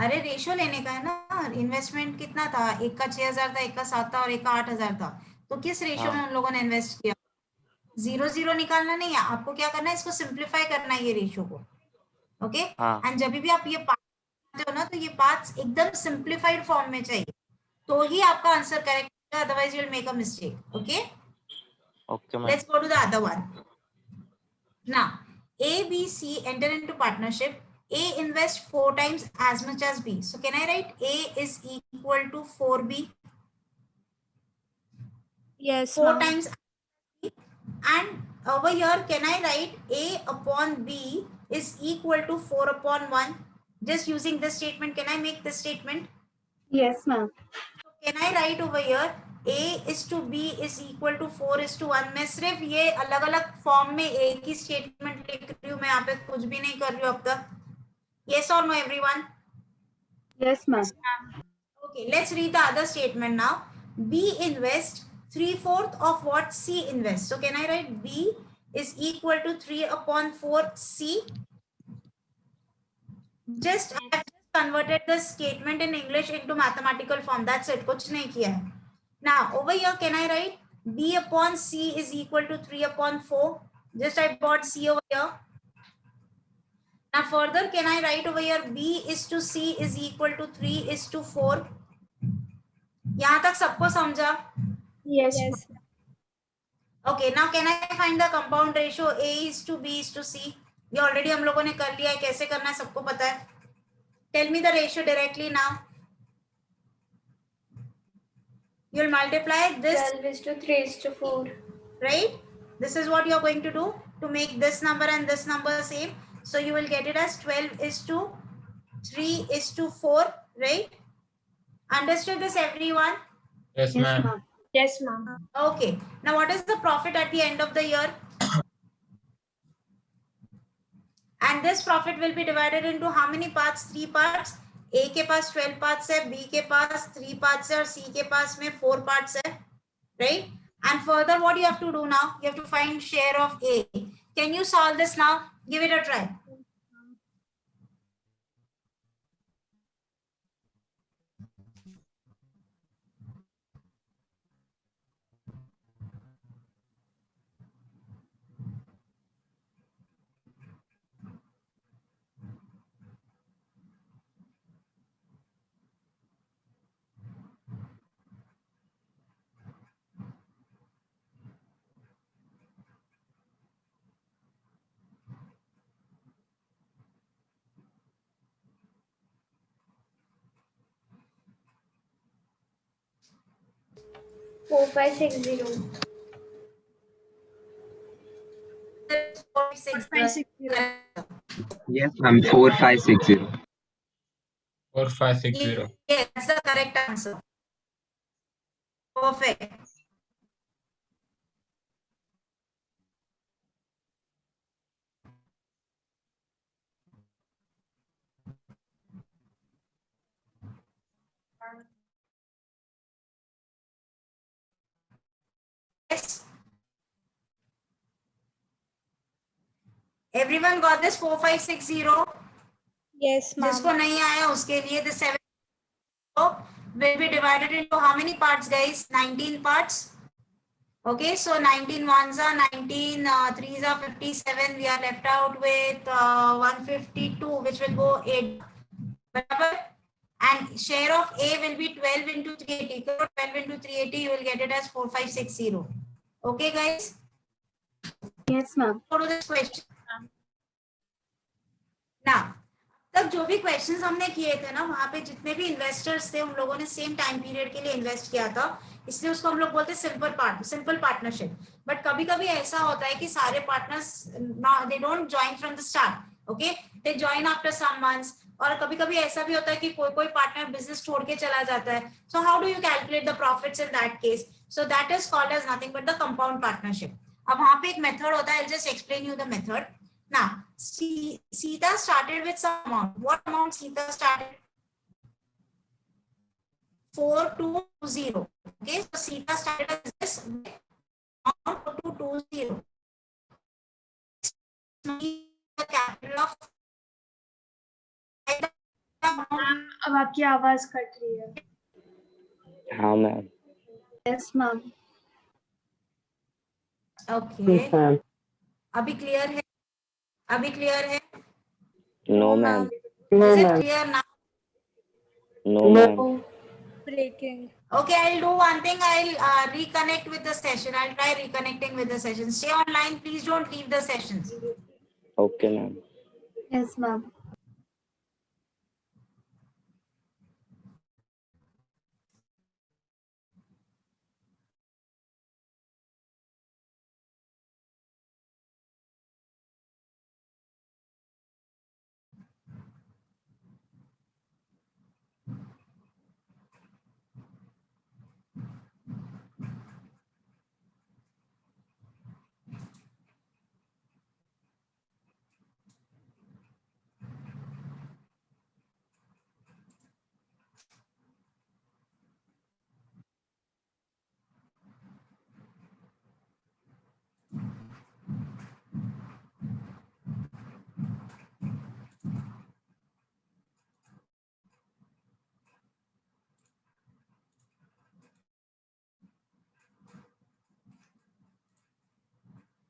अरे रेशो लेने का है ना. इन्वेस्टमेंट कितना था? एक का 6000 था, एक का 7 था और एक का 8000 था. तो किस रेशो में उन लोगों ने इन्वेस्ट किया? 0-0 निकालना नहीं है आपको. क्या करना है? इसको सिंप्लीफाई करना है ये रेशो को. ओके, एंड जब भी आप ये हो ना, तो ये पार्ट्स एकदम सिंप्लीफाइड फॉर्म में चाहिए, तो ही आपका आंसर करेक्ट है. Otherwise you will make a mistake. Okay, let's go to the other one. Now A, B, C enter into partnership. A invest 4 times as much as B. So can I write A is equal to 4B? Yes, 4 times B. And over here, can I write A upon B is equal to 4 upon 1? Just using this statement, can I make this statement? Yes, ma'am. So can I write over here A is to B is equal to 4 is to 1? मैं सिर्फ ये अलग अलग form में एक ही statement लिख रही हूँ, मैं यहाँ पे कुछ भी नहीं कर रही हूँ अब तक. Yes or no, everyone? Yes, ma'am. Okay, let's read the other statement now. B invest 3/4 of what C invests. So can I write B is equal to 3 upon 4 C? I have just converted the statement in English into mathematical form. That's it. कुछ नहीं किया है. Now over here, can I write B upon C is equal to 3 upon 4? Just I brought C over here. Now further, can I write over here B is to C is equal to 3 is to 4? यहाँ तक सबको समझा? Yes. Okay, now can I find the compound ratio A is to B is to C? ये already हम लोगों ने कर लिया है. कैसे करना है सबको पता है. Tell me the ratio directly now. You'll multiply this 12 is to 3 is to 4. Right? This is what you're going to do to make this number and this number same. So you will get it as 12 is to 3 is to 4, right? Understood this, everyone? Yes, ma'am. Yes, ma'am. Okay. Now what is the profit at the end of the year? And this profit will be divided into how many parts? 3 parts. A के पास 12 parts है, B के पास 3 parts है और C के पास में 4 parts है, right? And further, what you have to do now? You have to find share of A. Can you solve this now? Give it a try. Four, 5, 6, 0. 4, 6, 5, 6, 0. Yes, ma'am. 4560. 4560. Yes, that's the correct answer. Perfect. Yes. Everyone got this 4560? Yes, ma'am. जिसको नहीं आया उसके लिए the 7 will be divided into how many parts, guys? 19 parts. Okay, so 19 ones are 19, threes are 57. We are left out with 152, which will go 8. And share of A will be 12 into 380. 12 into 380, you will get it as 4560. Okay, guys? Yes, ma'am. Go to this question. Now, तब जो भी questions हमने किए थे ना, वहां पे जितने भी इन्वेस्टर्स थे उन लोगों ने सेम टाइम पीरियड के लिए इन्वेस्ट किया था, इसलिए उसको हम लोग बोलते हैं सिंपल पार्टनरशिप. बट कभी कभी ऐसा होता है कि सारे partners they don't join from the start. Okay, they join after some months. और कभी कभी ऐसा भी होता है कि कोई कोई पार्टनर बिजनेस छोड़ के चला जाता है. So how do you calculate the profits in that case? So that is called as nothing but the compound partnership. अब वहां पे एक मेथड होता है. I just explain you the method. Now, Sita started with some amount. What amount Sita started? 4220. Okay, so Sita started with this amount 4220. The capital of. अब आपकी आवाज cut रही है. हाँ मैम. Yes, ma'am. Okay. अभी clear है? अभी clear है? No ma'am. Is it clear now? No ma'am. Breaking. Okay, I'll do one thing. I'll reconnect with the session. I'll try reconnecting with the session. Stay online. Please don't leave the sessions. Okay ma'am. Yes, ma'am.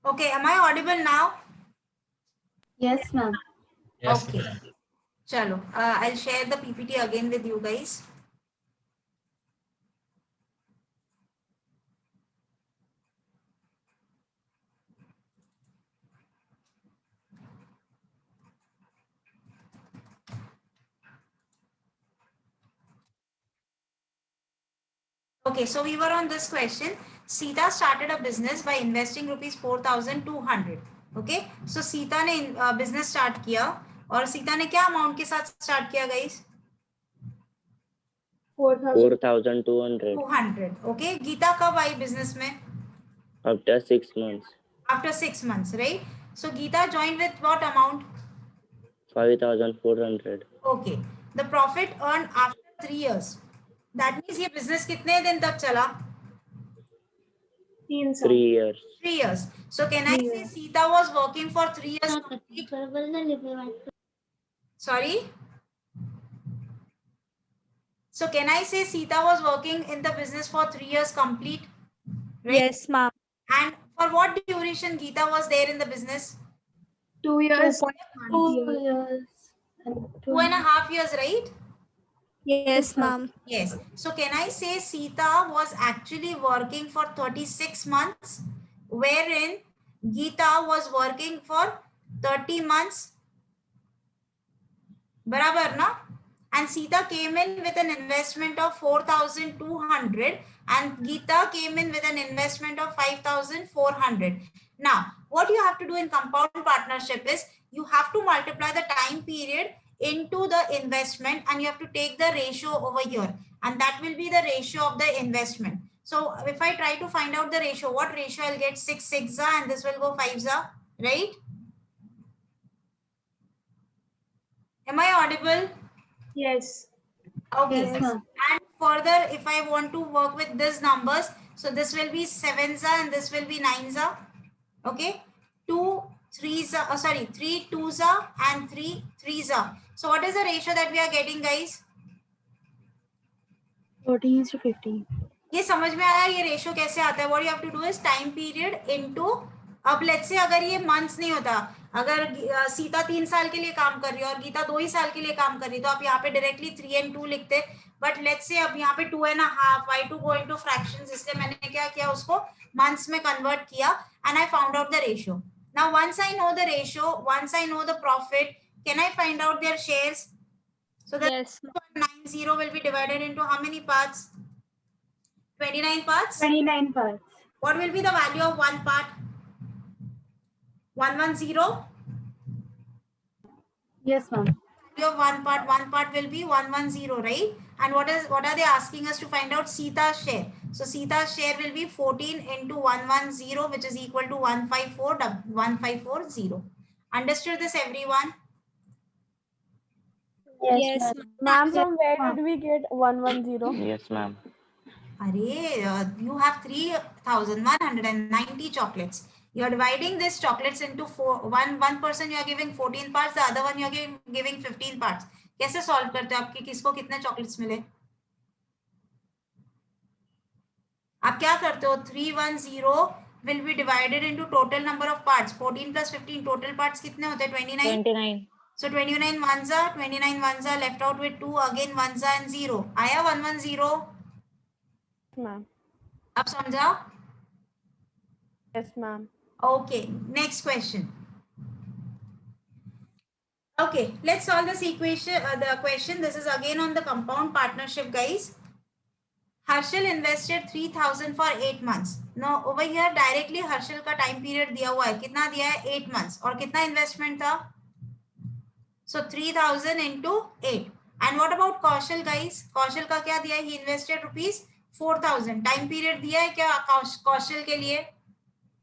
Okay, am I audible now? Yes, ma'am. Yes, Okay. ma'am. Chalo, I'll share the PPT again with you guys. Okay, so we were on this question. Sita started a business by investing rupees 4,200. Okay, so Sita ने business start किया और सीता ने क्या amount के साथ start किया guys? 4,200. 200. Okay, Gita कब आई business में? After 6 months. After 6 months, right? So Geeta joined with what amount? 5,400. Okay, the profit earned after 3 years. That means ये business कितने दिन तक चला? 3 years. 3 years. So can I say Sita was working for 3 years complete? Sorry? So can I say Sita was working in the business for 3 years complete? Right? Yes, ma'am. And for what duration Geeta was there in the business? 2 years. 2 years. 2.5 years, right? Yes, ma'am. Yes. So can I say Sita was actually working for 36 months, wherein Geeta was working for 30 months? Barabar, na? And Sita came in with an investment of 4,200 and Geeta came in with an investment of 5,400. Now, what you have to do in compound partnership is you have to multiply the time period into the investment and you have to take the ratio over here, and that will be the ratio of the investment. So if I try to find out the ratio, what ratio I'll get? 6 6 and this will go 5 right? Am I audible? Yes. Okay. Yes, ma'am. And further, if I want to work with these numbers, so this will be 7 and this will be 9 okay, 2 3 3 2 and 3 3 So what is the ratio that we are getting, guys? 14:50. ये समझ में आया ये ratio कैसे आता है? What you have to do is time period into, अब let's say अगर ये मंथ्स नहीं होता, अगर सीता 3 साल के लिए काम कर रही है और गीता 2 ही साल के लिए काम कर रही है, तो आप यहाँ पे डायरेक्टली 3 and 2 लिखते, बट लेट्स से अब यहाँ पे 2.5, why to go into fractions, इसलिए मैंने क्या किया, उसको मंथ्स में कन्वर्ट किया and I found out the ratio. Now once I know the ratio, once I know the profit, can I find out their shares? So that Yes. 90 will be divided into how many parts? 29 parts? 29 parts. What will be the value of one part? 110? Yes, ma'am. Value of one part will be 110, right? And what are they asking us to find out? Sita's share. So Sita's share will be 14 into 110, which is equal to 1540. Understood this, everyone? Yes. Ma'am, from where did we get 110? Yes, ma'am. You have 3,190 chocolates. You are dividing these chocolates into one person you are giving 14 parts, the other one you are giving 15 parts. कैसे solve करते हो आप कि किसको कितने chocolates मिले? आप क्या करते हो? 310 will be divided into total number of parts. 14 plus 15 total parts कितने होते हैं? 29. 29. So 29 ones are left out with 2, again ones and 0. आया 110? Ma'am. अब समझा? Yes, ma'am. Okay, next question. Okay, let's solve this equation. The question, this is again on the compound partnership, guys. Harshal invested 3,000 for 8 months. Now over here directly Harshal का time period दिया हुआ है. कितना दिया है? 8 months. और कितना investment था? So 3,000 into 8. And what about Kaushal, guys? Kaushal का क्या दिया है? He invested rupees 4,000. Time period दिया है क्या Kaushal के लिए?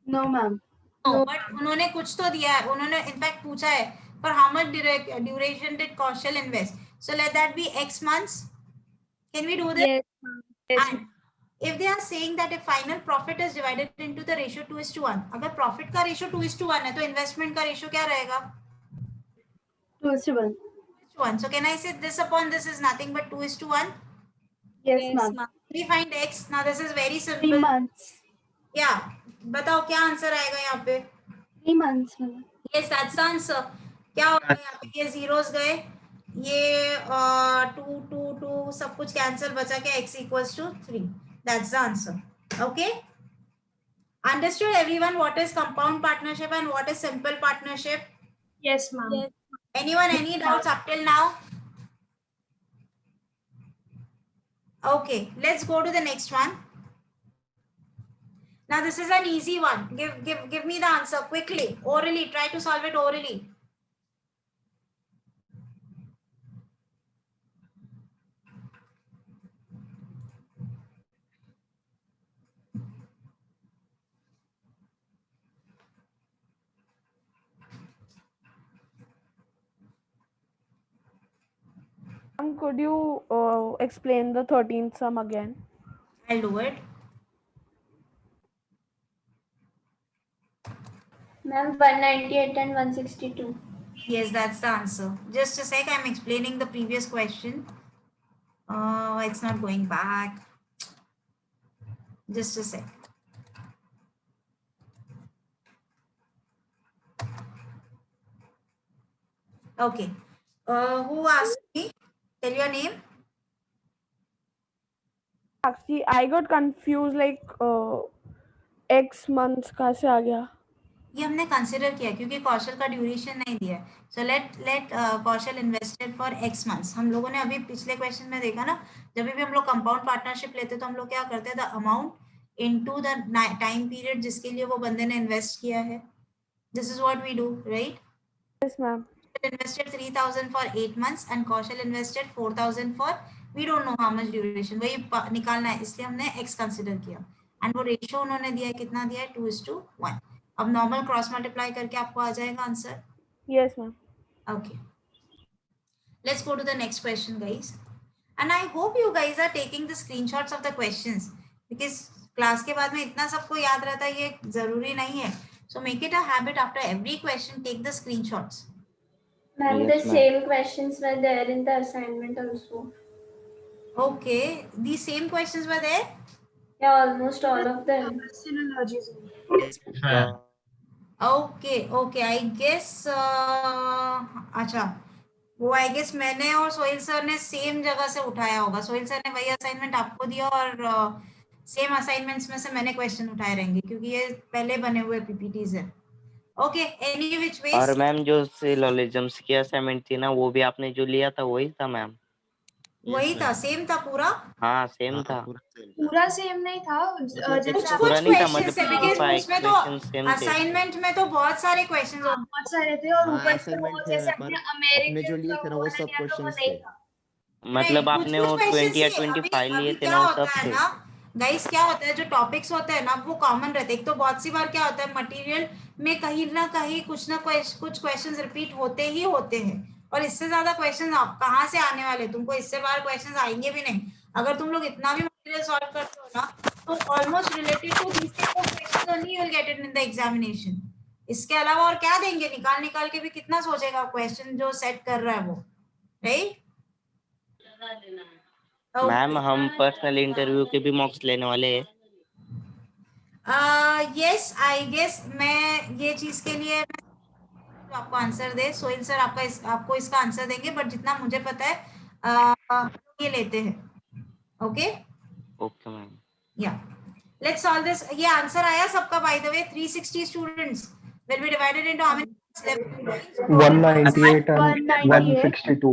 No, ma'am. No, but उन्होंने कुछ तो दिया है. उन्होंने in fact पूछा है for how much duration did Kaushal invest? So let that be X months. Can we do this? Yes. And if they are saying that if final profit is divided into the ratio 2:1, अगर profit का ratio 2:1 है, तो investment का ratio क्या रहेगा? 2:1. 2:1. So can I say this upon this is nothing but 2:1? Yes, ma'am. We find X. Now this is very simple. 3 months. Yeah. बताओ क्या answer आएगा यहाँ पे? 3 months, ma'am. Yes, that's the answer. क्या होगा यहाँ पे? ये zeros गए, ये 2, 2, 2 सब कुछ cancel, बचा क्या? X equals to 3. That's the answer. Okay. Understood, everyone, what is compound partnership and what is simple partnership? Yes, ma'am. Yes. Anyone, any doubts up till now? Okay, let's go to the next one. Now this is an easy one. Give me the answer quickly, orally. Try to solve it orally. Could you explain the 13th sum again? I'll do it. Ma'am, 198 and 162. Yes, that's the answer. Just a sec, I'm explaining the previous question. It's not going back. Just a sec. Okay. Who asked me? Tell your name. Actually, I got confused like X months कहाँ से आ गया? ये हमने consider किया क्योंकि कौशल का duration नहीं दिया है. So let Kaushal invested for x months. हम लोगों ने अभी पिछले क्वेश्चन में देखा ना, जब भी हम लोग कंपाउंड पार्टनरशिप लेते तो हम लोग क्या करते हैं, the amount into the time period जिसके लिए वो बंदे ने इन्वेस्ट किया है. This is what we do, right? Yes, ma'am. Invested 3,000 for 8 months and Kaushal invested 4,000 for we don't know how much duration. वही निकालना है, इसलिए हमने x कंसिडर किया. एंड वो रेशियो उन्होंने दिया है, कितना दिया है? 2:1. अब नॉर्मल क्रॉस मल्टीप्लाई करके आपको आ जाएगा answer. Yes, ma'am. Okay. Let's go to the next question, guys. And I hope you guys are taking the screenshots of the questions because class के बाद में इतना सबको याद रहता है ये जरूरी नहीं है. So make it a habit after every question, take the screenshots. Ma'am, Yes, the same questions were there in the assignment also. Okay, these same questions were there. Yeah, almost all of them. Syllogism. Okay I guess अच्छा वो I guess मैंने और Sohail sir ने same जगह से उठाया होगा। Sohail sir ने वही असाइनमेंट आपको दिया और सेम असाइनमेंट्स में से मैंने क्वेश्चन उठाए रहेंगे क्योंकि ये पहले बने हुए पीपीटीज है। Okay any which ways. और मैम जो सिलोजिज्म्स की असाइनमेंट थी ना वो भी आपने जो लिया था वही था मैम? वही था, सेम था पूरा। हाँ सेम था। पूरा सेम नहीं था, जैसे पूरा नहीं था क्वेश्चंस है मतलब बिकॉज़ उसमें तो क्वेश्चन सेम थे। असाइनमेंट में तो बहुत सारे क्वेश्चंस होते हैं। बहुत सारे थे और ऊपर से वो जैसे अपने अपने जो अमेरिकन लिए का थे ना वो वो वाला सब लिया था वो क्वेश्चंस नहीं थे। था। मतलब आपने वो 20 या 25 लिए थे ना वो सब थे। गाइस क्या होता है जो टॉपिक्स होते हैं ना वो कॉमन रहते हैं। एक तो बहुत सी बार क्या होता है मटेरियल में कहीं ना कहीं कुछ क्वेश्चंस रिपीट होते ही होते हैं और इससे ज्यादा क्वेश्चंस आप कहाँ से आने वाले, तुमको इससे बाहर क्वेश्चंस आएंगे भी नहीं। अगर तुम लोग इतना भी मटेरियल सॉल्व करते हो ना तो almost related to this type of questions only you will get it in the examination. इसके अलावा और क्या देंगे, निकाल के भी कितना सोचेगा क्वेश्चन जो सेट कर रहा है वो, राइट? मैम हम पर्सनल इंटरव्यू के भी मॉक्स लेने वाले हैं। यस आई गेस मैं ये चीज के लिए तो आपको आंसर दे। सोहेल सर आपको इसका आंसर देंगे बट जितना मुझे पता है ये लेते हैं। Okay okay ma'am. या लेट्स सॉल्व दिस। ये आंसर आया सबका by the way 360 students will be divided into how many? 198 and 162.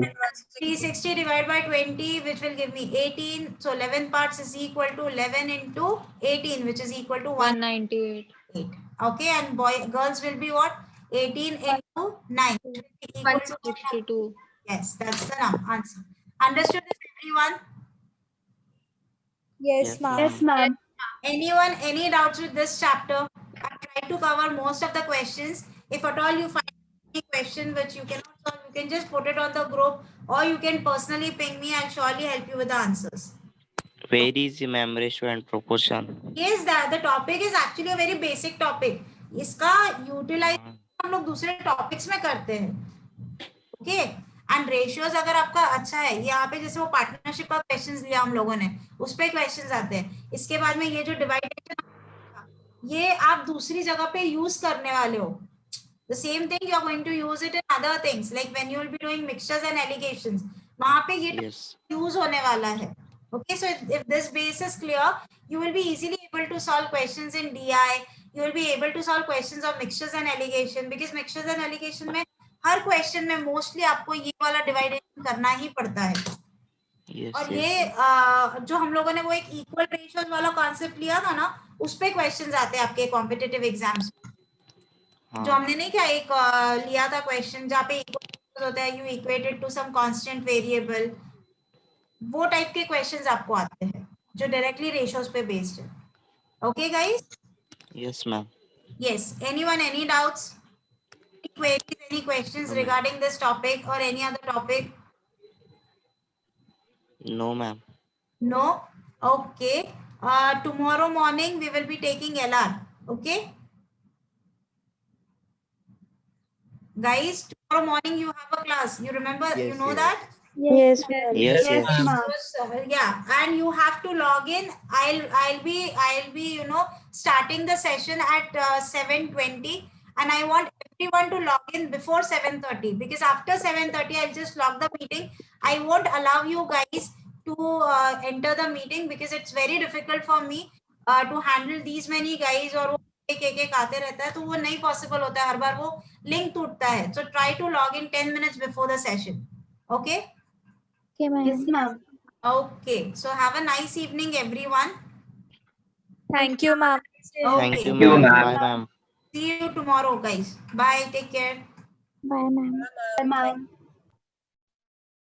360 divided by 20 which will give me 18. So 11 parts is equal to 11 into 18 which is equal to 198. Okay, and girls will be what? 18 into 9 which will be equal to 162. Yes, that's the answer. Understood this everyone? Yes, ma'am. Yes, ma'am. Anyone any doubts with this chapter? I tried to cover most of the questions. If at all you find any question which you cannot solve, you can just put it on the group or you can personally ping me. I'll surely help you with the answers. Very easy ma'am, ratio and proportion. Yes, the topic is actually a very basic topic. इसका utilise हम लोग दूसरे topics में करते हैं। Okay and ratios अगर आपका अच्छा है, यहाँ पे जैसे वो पार्टनरशिप का क्वेश्चंस लिया हम लोगों ने उस पे क्वेश्चंस आते हैं। इसके बाद में ये जो डिवाइडेशन ये आप दूसरी जगह पे यूज करने वाले हो। The same thing you are going to use it in other things like when you will be doing mixtures and alligations. वहाँ पे ये use होने वाला है। Okay, so if this base is clear, you will be easily able to solve questions in DI. You will be able to solve questions of mixtures and alligation because mixtures and alligation में हर question में mostly आपको ये वाला dividation करना ही पड़ता है। और ये जो हम लोगों ने वो एक equal ratios वाला concept लिया था ना, उस पे questions आते हैं आपके competitive exams में। जो हमने नहीं क्या एक लिया था क्वेश्चन जहाँ पे इक्वल होता है, you equated to some constant variable, वो टाइप के क्वेश्चंस आपको आते हैं जो डायरेक्टली रेशियोज पे बेस्ड है। Okay guys? Yes ma'am. Yes, anyone any doubts, queries, any questions regarding this topic or any other topic? No ma'am. No? Okay. Tomorrow morning we will be taking LR. Okay? Guys, tomorrow morning you have a class. You remember? Yes, you know yes. that? Yes, Yes, yeah, and you have to log in. I'll be starting the session at 7:20, and I want everyone to log in before 7:30 because after 7:30 I'll just log the meeting. I won't allow you guys to enter the meeting because it's very difficult for me to handle these many guys और एक आते रहता है तो वो नहीं possible होता है, हर बार वो लिंक टूटता है। So try to log in 10 minutes before the session. Okay? Okay, ma'am. Yes, ma'am. Okay. So have a nice evening, everyone. Thank you, ma'am. Thank you ma'am. Bye ma'am. See you tomorrow, guys. Bye. Take care. Bye, ma'am. Bye, ma'am.